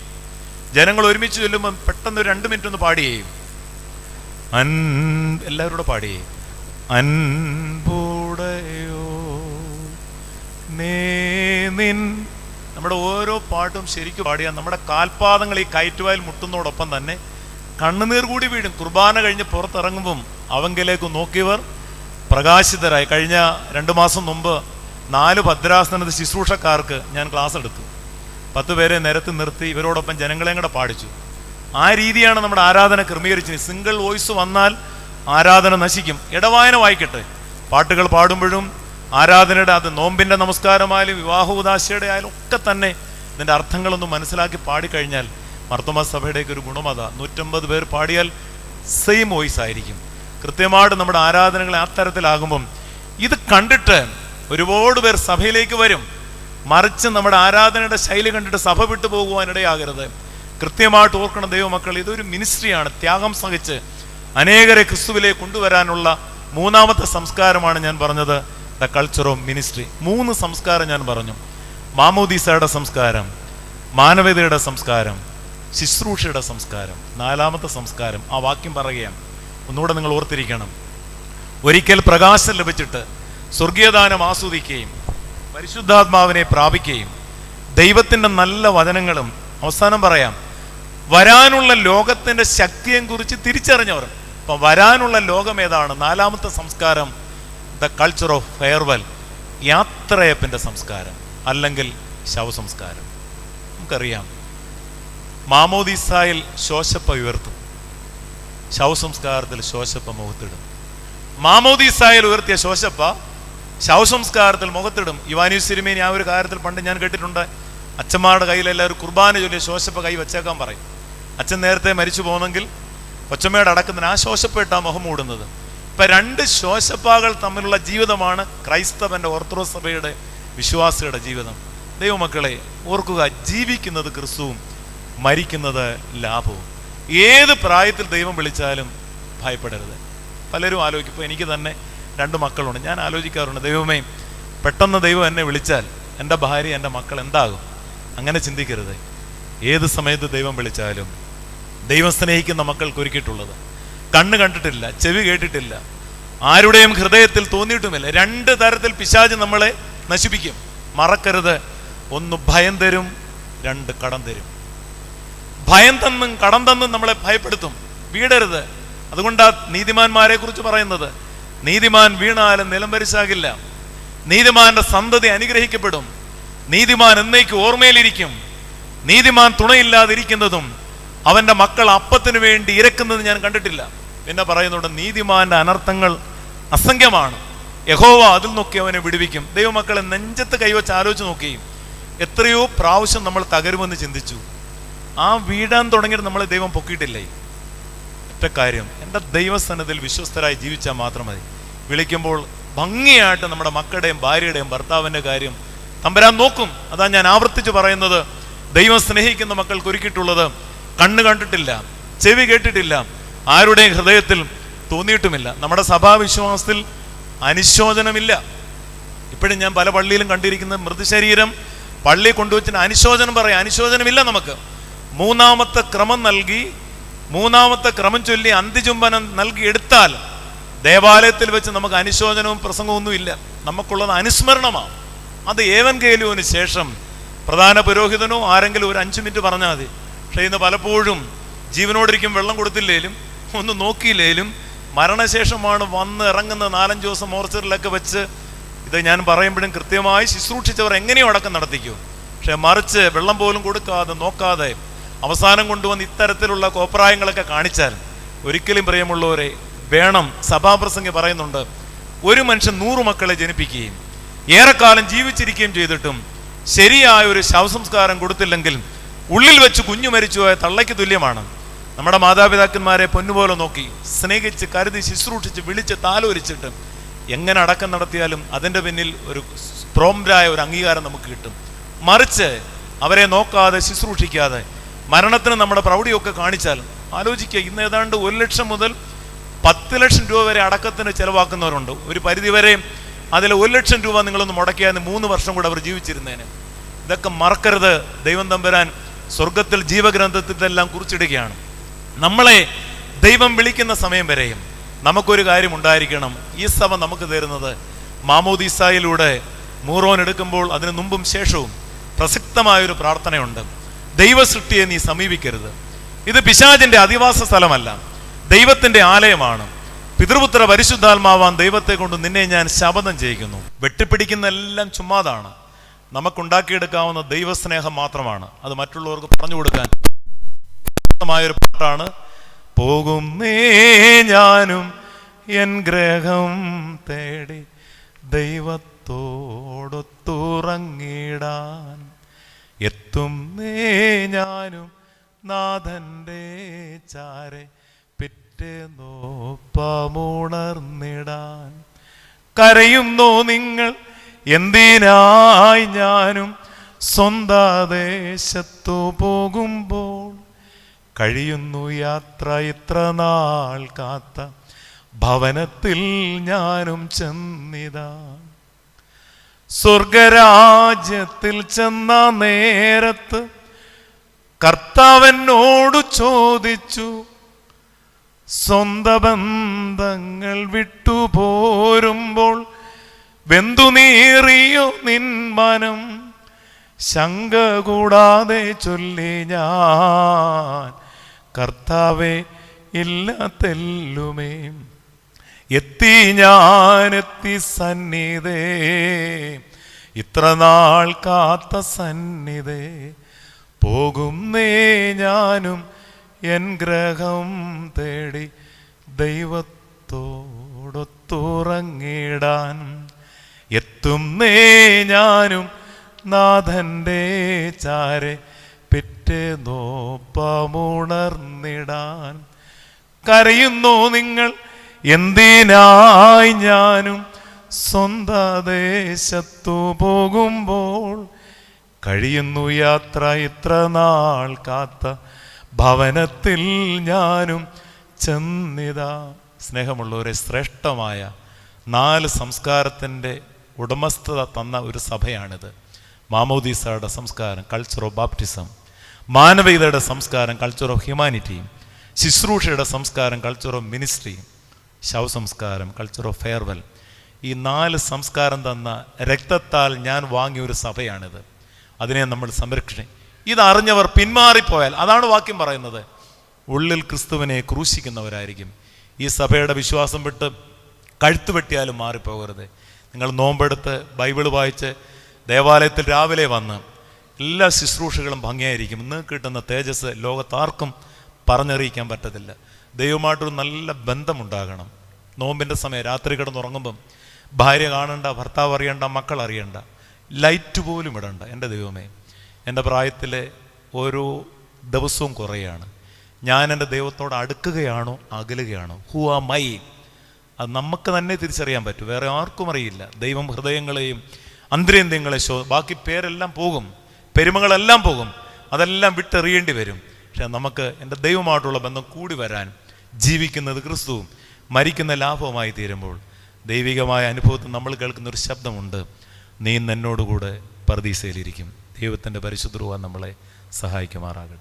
ജനങ്ങൾ ഒരുമിച്ച് ചൊല്ലുമ്പോൾ പെട്ടെന്ന് ഒരു 2 മിനിറ്റ് ഒന്ന് പാടിയേയും, എല്ലാവരും കൂടെ പാടിയേ. അൻപുടയോ നിൻ. നമ്മുടെ ഓരോ പാട്ടും ശരിക്കും പാടിയാൽ നമ്മുടെ കാൽപാദങ്ങൾ ഈ കയറ്റുവായിൽ മുട്ടുന്നതോടൊപ്പം തന്നെ കണ്ണുനീർ കൂടി വീഴും. കുർബാന കഴിഞ്ഞ് പുറത്തിറങ്ങുമ്പം അവങ്കിലേക്ക് നോക്കിയവർ പ്രകാശിതരായി. കഴിഞ്ഞ 2 മാസം മുമ്പ് 4 ഭദ്രാസനത്തിൽ ശുശ്രൂഷക്കാർക്ക് ഞാൻ ക്ലാസ് എടുത്തു. 10 പേരെ നിരത്തി നിർത്തി ഇവരോടൊപ്പം ജനങ്ങളെയും കൂടെ പാടിച്ചു. ആ രീതിയാണ് നമ്മുടെ ആരാധന ക്രമീകരിച്ചത്. സിംഗിൾ വോയിസ് വന്നാൽ ആരാധന നശിക്കും. ഇടവായന വായിക്കട്ടെ. പാട്ടുകൾ പാടുമ്പോഴും ആരാധനയുടെ, അത് നോമ്പിൻ്റെ നമസ്കാരമായാലും വിവാഹോദാശയുടെ ആയാലും ഒക്കെ തന്നെ ഇതിൻ്റെ അർത്ഥങ്ങളൊന്നും മനസ്സിലാക്കി പാടിക്കഴിഞ്ഞാൽ മർത്തോമാ സഭയുടെയൊക്കെ ഒരു ഗുണമതാ. 150 പേർ പാടിയാൽ സെയിം വോയിസ് ആയിരിക്കും. കൃത്യമായിട്ട് നമ്മുടെ ആരാധനകളെ ആ തരത്തിലാകുമ്പം ഇത് കണ്ടിട്ട് ഒരുപാട് പേർ സഭയിലേക്ക് വരും. മറിച്ച് നമ്മുടെ ആരാധനയുടെ ശൈലി കണ്ടിട്ട് സഭ വിട്ടു പോകുവാനിടയാകരുത്. കൃത്യമായിട്ട് ഓർക്കണം ദൈവമക്കൾ, ഇതൊരു മിനിസ്ട്രിയാണ്. ത്യാഗം സഹിച്ച് അനേകരെ ക്രിസ്തുവിലേക്ക് കൊണ്ടുവരാനുള്ള 3ാമത്തെ സംസ്കാരമാണ് ഞാൻ പറഞ്ഞത്, ദ കൾച്ചർ ഓഫ് മിനിസ്ട്രി. 3 സംസ്കാരം ഞാൻ പറഞ്ഞു. മാമോദീസയുടെ സംസ്കാരം, മാനവികതയുടെ സംസ്കാരം, ശുശ്രൂഷയുടെ സംസ്കാരം. 4ാമത്തെ സംസ്കാരം, ആ വാക്യം പറയുകയാണ്, ഒന്നുകൂടെ നിങ്ങൾ ഓർത്തിരിക്കണം. ഒരിക്കൽ പ്രകാശം ലഭിച്ചിട്ട് സ്വർഗീയദാനം ആസ്വദിക്കുകയും പരിശുദ്ധാത്മാവിനെ പ്രാപിക്കുകയും ദൈവത്തിൻ്റെ നല്ല വചനങ്ങളും, അവസാനം പറയാം, വരാനുള്ള ലോകത്തിൻ്റെ ശക്തിയെ കുറിച്ച് തിരിച്ചറിഞ്ഞവർ. അപ്പം വരാനുള്ള ലോകം ഏതാണ്? 4ാമത്തെ സംസ്കാരം, ദ കൾച്ചർ ഓഫ് ഫെയർവെൽ, യാത്രയപ്പിൻ്റെ സംസ്കാരം അല്ലെങ്കിൽ ശവസംസ്കാരം. നമുക്കറിയാം, മാമോദീസായിൽ ശോശപ്പ ഉയർത്തും, ശവസംസ്കാരത്തിൽ ശോശപ്പ മുഖത്തിടും. മാമോദീസായിൽ ഉയർത്തിയ ശോശപ്പ ശവസംസ്കാരത്തിൽ മുഖത്തിടും. യുവാനീസ് തിരുമേനി ആ ഒരു കാര്യത്തിൽ പണ്ട് ഞാൻ കേട്ടിട്ടുണ്ട്. അച്ഛന്മാരുടെ കയ്യിൽ എല്ലാവരും കുർബാന ചൊല്ലിയ ശോശപ്പ കൈ വെച്ചേക്കാൻ പറയും. അച്ഛൻ നേരത്തെ മരിച്ചു പോകുന്നെങ്കിൽ കൊച്ചമ്മയുടെ അടക്കുന്നതിന് ആ ശോശപ്പയിട്ടാ മുഖം മൂടുന്നത്. ഇപ്പം 2 ശോശപ്പാകൾ തമ്മിലുള്ള ജീവിതമാണ് ക്രൈസ്തവന്റെ ഓർത്തഡോക്സ് സഭയുടെ വിശ്വാസിയുടെ ജീവിതം. ദൈവമക്കളെ ഓർക്കുക, ജീവിക്കുന്നത് ക്രിസ്തുവും മരിക്കുന്നത് ലാഭവും. ഏത് പ്രായത്തിൽ ദൈവം വിളിച്ചാലും ഭയപ്പെടരുത്. പലരും ആലോചിക്കും, ഇപ്പോൾ എനിക്ക് തന്നെ 2 മക്കളുണ്ട്. ഞാൻ ആലോചിക്കാറുണ്ട്, ദൈവമേ പെട്ടെന്ന് ദൈവം എന്നെ വിളിച്ചാൽ എൻ്റെ ഭാര്യ, എൻ്റെ മക്കൾ എന്താകും? അങ്ങനെ ചിന്തിക്കരുത്. ഏത് സമയത്ത് ദൈവം വിളിച്ചാലും ദൈവം സ്നേഹിക്കുന്ന മക്കൾക്ക് ഒരുക്കിയിട്ടുള്ളത് കണ്ണ് കണ്ടിട്ടില്ല, ചെവി കേട്ടിട്ടില്ല, ആരുടെയും ഹൃദയത്തിൽ തോന്നിയിട്ടുമില്ല. 2 തരത്തിൽ പിശാച് നമ്മളെ നശിപ്പിക്കും. മറക്കരുത്, 1 ഭയം തരും, 2 കടം തരും. ഭയം തന്നും കടം തന്നും നമ്മളെ ഭയപ്പെടുത്തും. വീടരുത്. അതുകൊണ്ടാ നീതിമാന്മാരെ കുറിച്ച് പറയുന്നത്, നീതിമാൻ വീണാലും നിലം പരിശാകില്ല. നീതിമാന്റെ സന്തതി അനുഗ്രഹിക്കപ്പെടും. നീതിമാൻ എന്നേക്ക് ഓർമ്മയിലിരിക്കും. നീതിമാൻ തുണയില്ലാതിരിക്കുന്നതും അവന്റെ മക്കൾ അപ്പത്തിനു വേണ്ടി ഇരക്കുന്നത് ഞാൻ കണ്ടിട്ടില്ല. പിന്നെ പറയുന്നുണ്ട്, നീതിമാന്റെ അനർത്ഥങ്ങൾ അസംഖ്യമാണ്, യഹോവ അതിൽ നോക്കി അവനെ വിടുവിക്കും. ദൈവമക്കളെ നെഞ്ചത്ത് കൈവച്ച് ആലോചിച്ച് നോക്കുകയും എത്രയോ പ്രാവശ്യം നമ്മൾ തകരുമെന്ന് ചിന്തിച്ചു. ആ വീഴാൻ തുടങ്ങിയിട്ട് നമ്മളെ ദൈവം പൊക്കിയിട്ടില്ലേ? ഒറ്റ കാര്യം, എൻ്റെ ദൈവസന്നിധിയിൽ വിശ്വസ്തരായി ജീവിച്ചാൽ മാത്രം മതി. വിളിക്കുമ്പോൾ ഭംഗിയായിട്ട് നമ്മുടെ മക്കളുടെയും ഭാര്യയുടെയും ഭർത്താവിൻ്റെ കാര്യം തമ്പുരാൻ നോക്കും. അതാ ഞാൻ ആവർത്തിച്ച് പറയുന്നത്, ദൈവം സ്നേഹിക്കുന്ന മക്കൾക്ക് ഒരുക്കിയിട്ടുള്ളത് കണ്ണ് കണ്ടിട്ടില്ല, ചെവി കേട്ടിട്ടില്ല, ആരുടെയും ഹൃദയത്തിൽ തോന്നിയിട്ടുമില്ല. നമ്മുടെ സഭാവിശ്വാസത്തിൽ അനുശോചനമില്ല. ഇപ്പോഴും ഞാൻ പല പള്ളിയിലും കണ്ടിരിക്കുന്ന മൃതശരീരം പള്ളി കൊണ്ടുവച്ചിന് അനുശോചനം പറയാം. അനുശോചനമില്ല. നമുക്ക് മൂന്നാമത്തെ ക്രമം ചൊല്ലി അന്ത്യചുംബനം നൽകി എടുത്താൽ ദേവാലയത്തിൽ വെച്ച് നമുക്ക് അനുശോചനവും പ്രസംഗമൊന്നുമില്ല. നമുക്കുള്ളത് അനുസ്മരണമാണ്. അത് ഏവൻഗേലിയോന് ശേഷം പ്രധാന പുരോഹിതനോ ആരെങ്കിലും ഒരു 5 മിനിറ്റ് പറഞ്ഞാൽ മതി. പക്ഷേ ഇന്ന് പലപ്പോഴും ജീവനോടിരിക്കും വെള്ളം കൊടുത്തില്ലേലും ഒന്നും നോക്കിയില്ലേലും മരണശേഷമാണ് വന്ന് ഇറങ്ങുന്ന 4-5 ദിവസം മോർച്ചറിലൊക്കെ വെച്ച്. ഇത് ഞാൻ പറയുമ്പോഴും കൃത്യമായി ശുശ്രൂഷിച്ചവർ എങ്ങനെയോ അടക്കം നടത്തിക്കും. പക്ഷെ മറിച്ച് വെള്ളം പോലും കൊടുക്കാതെ നോക്കാതെ അവസാനം കൊണ്ടുവന്ന് ഇത്തരത്തിലുള്ള കോപ്രായങ്ങളൊക്കെ കാണിച്ചാൽ ഒരിക്കലും പ്രിയമുള്ളവരെ വേണം. സഭാപ്രസംഗി പറയുന്നുണ്ട്, ഒരു മനുഷ്യൻ 100 മക്കളെ ജനിപ്പിക്കുകയും ഏറെക്കാലം ജീവിച്ചിരിക്കുകയും ചെയ്തിട്ടും ശരിയായ ഒരു ശവസംസ്കാരം കൊടുത്തില്ലെങ്കിൽ ഉള്ളിൽ വെച്ച് കുഞ്ഞു മരിച്ചുപോയ തള്ളയ്ക്ക് തുല്യമാണ്. നമ്മുടെ മാതാപിതാക്കന്മാരെ പൊന്നുപോലെ നോക്കി സ്നേഹിച്ച് കരുതി ശുശ്രൂഷിച്ച് വിളിച്ച് താലോലിച്ചിട്ട് എങ്ങനെ അടക്കം നടത്തിയാലും അതിൻ്റെ പിന്നിൽ ഒരു പ്രോംപ്റ്റായ ഒരു അംഗീകാരം നമുക്ക് കിട്ടും. മറിച്ച് അവരെ നോക്കാതെ ശുശ്രൂഷിക്കാതെ മരണത്തിന് നമ്മുടെ പ്രൗഢിയൊക്കെ കാണിച്ചാൽ ആലോചിക്കുക, ഇന്ന് ഏതാണ്ട് 1 ലക്ഷം മുതൽ 10 ലക്ഷം രൂപ വരെ അടക്കത്തിന് ചിലവാക്കുന്നവരുണ്ട്. ഒരു പരിധിവരെ അതിൽ 1 ലക്ഷം രൂപ നിങ്ങളൊന്ന് മുടക്കിയാൽ 3 വർഷം കൂടെ അവർ ജീവിച്ചിരുന്നേനെ. ഇതൊക്കെ മറക്കരുത്. ദൈവം തമ്പുരാൻ സ്വർഗത്തിൽ ജീവഗ്രന്ഥത്തിലെല്ലാം കുറിച്ചിടുകയാണ്. നമ്മളെ ദൈവം വിളിക്കുന്ന സമയം വരെയും നമുക്കൊരു കാര്യം ഉണ്ടായിരിക്കണം. ഈ സഭ നമുക്ക് തരുന്നത് മാമോദീസായിലൂടെ മൂറോൻ എടുക്കുമ്പോൾ അതിന് മുമ്പും ശേഷവും പ്രസക്തമായൊരു പ്രാർത്ഥനയുണ്ട്. ദൈവസൃഷ്ടിയെ നീ സമീപിക്കരുത്. ഇത് പിശാചിന്റെ അധിവാസ സ്ഥലമല്ല, ദൈവത്തിന്റെ ആലയമാണ്. പിതൃപുത്ര പരിശുദ്ധാത്മാവാൻ ദൈവത്തെ കൊണ്ട് നിന്നെ ഞാൻ ശപഥം ചെയ്യിക്കുന്നു. വെട്ടിപ്പിടിക്കുന്ന എല്ലാം ചുമ്മാതാണ്. നമുക്കുണ്ടാക്കിയെടുക്കാവുന്ന ദൈവസ്നേഹം മാത്രമാണ്. അത് മറ്റുള്ളവർക്ക് പറഞ്ഞു കൊടുക്കാൻ ായൊരു പാട്ടാണ്. പോകുന്നേ ഞാനും എൻ ഗ്രഹം തേടി ദൈവത്തോടൊത്തുറങ്ങിടാൻ, എത്തുന്നേ ഞാനും നാഥന്റെ ചാരെ പിറ്റേന്നോപ്പമുണർന്നിടാൻ. കരയുന്നോ നിങ്ങൾ എന്തിനായി ഞാനും സ്വന്തദേശത്തു പോകുമ്പോൾ, കഴിയുന്നു യാത്ര ഇത്ര നാൾ കാത്ത ഭവനത്തിൽ ഞാനും ചെന്നിതാ. സ്വർഗരാജ്യത്തിൽ ചെന്ന നേരത്ത് കർത്താവെന്നോടു ചോദിച്ചു, സ്വന്ത ബന്ധങ്ങൾ വിട്ടുപോരുമ്പോൾ വെന്തു നീറിയോ നിൻ മനം, ശങ്ക കൂടാതെ ചൊല്ലി ഞാൻ, കർത്താവേ ഇല്ലാത്തെല്ലുമേ. ഞാനെത്തി സന്നിധേ, ഇത്ര നാൾ കാത്ത സന്നിധേ. പോകുന്നേ ഞാനും എൻ ഗ്രഹം തേടി ദൈവത്തോടൊത്തുറങ്ങിടാൻ, എത്തുന്നേ ഞാനും നാഥന്റെ ചാരെ പിറ്റേന്നോപ്പമുണർന്നിടാൻ. കരയുന്നോ നിങ്ങൾ എന്തിനായി ഞാനും സ്വന്തദേശത്തു പോകുമ്പോൾ, കഴിയുന്നു യാത്ര ഇത്ര നാൾ കാത്ത ഭവനത്തിൽ ഞാനും ചെന്നിതാ. സ്നേഹമുള്ളവരെ, ശ്രേഷ്ഠമായ 4 സംസ്കാരത്തിൻ്റെ ഉടമസ്ഥത തന്ന ഒരു സഭയാണിത്. മാമോദീസയുടെ സംസ്കാരം, കൾച്ചർ ഓഫ് ബാപ്റ്റിസം. മാനവികതയുടെ സംസ്കാരം, കൾച്ചർ ഓഫ് ഹ്യൂമാനിറ്റിയും. ശുശ്രൂഷയുടെ സംസ്കാരം, കൾച്ചർ ഓഫ് മിനിസ്ട്രിയും. ശവസംസ്കാരം, കൾച്ചർ ഓഫ് ഫെയർവെൽ. ഈ 4 സംസ്കാരം തന്ന രക്തത്താൽ ഞാൻ വാങ്ങിയ ഒരു സഭയാണിത്. അതിനെ നമ്മൾ സംരക്ഷിക്കും. ഇതറിഞ്ഞവർ പിന്മാറിപ്പോയാൽ, അതാണ് വാക്യം പറയുന്നത്, ഉള്ളിൽ ക്രിസ്തുവിനെ ക്രൂശിക്കുന്നവരായിരിക്കും. ഈ സഭയുടെ വിശ്വാസം വിട്ട് കഴുത്ത് വെട്ടിയാലും മാറിപ്പോകരുത്. നിങ്ങൾ നോമ്പെടുത്ത് ബൈബിൾ വായിച്ച് ദേവാലയത്തിൽ രാവിലെ വന്ന് എല്ലാ ശുശ്രൂഷകളും ഭംഗിയായിരിക്കും. ഇന്ന് കിട്ടുന്ന തേജസ് ലോകത്താർക്കും പറഞ്ഞറിയിക്കാൻ പറ്റത്തില്ല. ദൈവമായിട്ടൊരു നല്ല ബന്ധമുണ്ടാകണം. നോമ്പിൻ്റെ സമയം രാത്രി കിടന്നുറങ്ങുമ്പം ഭാര്യ കാണണ്ട, ഭർത്താവ് അറിയണ്ട, മക്കൾ അറിയണ്ട, ലൈറ്റ് പോലും ഇടണ്ട. എൻ്റെ ദൈവമേ, എൻ്റെ പ്രായത്തിലെ ഓരോ ദിവസവും കുറയാണ്. ഞാൻ എൻ്റെ ദൈവത്തോട് അടുക്കുകയാണോ അകലുകയാണോ? ഹു ആ മൈ? അത് നമുക്ക് തന്നെ തിരിച്ചറിയാൻ പറ്റും, വേറെ ആർക്കും അറിയില്ല. ദൈവം ഹൃദയങ്ങളെയും അന്തരേന്ദ്രിയങ്ങളെ ബാക്കി പേരെല്ലാം പോകും, പെരുമകളെല്ലാം പോകും, അതെല്ലാം വിട്ടെറിയേണ്ടി വരും. പക്ഷെ നമുക്ക് എൻ്റെ ദൈവമായിട്ടുള്ള ബന്ധം കൂടി വരാൻ ജീവിക്കുന്നത് ക്രിസ്തുവും മരിക്കുന്ന ലാഭവുമായി തീരുമ്പോൾ ദൈവികമായ അനുഭവത്തിൽ നമ്മൾ കേൾക്കുന്നൊരു ശബ്ദമുണ്ട്, നീ എന്നോടുകൂടെ പർദീസയിലിരിക്കും. ദൈവത്തിൻ്റെ പരിശുദ്ധ രൂപ നമ്മളെ സഹായിക്കുമാറാകട്ടെ.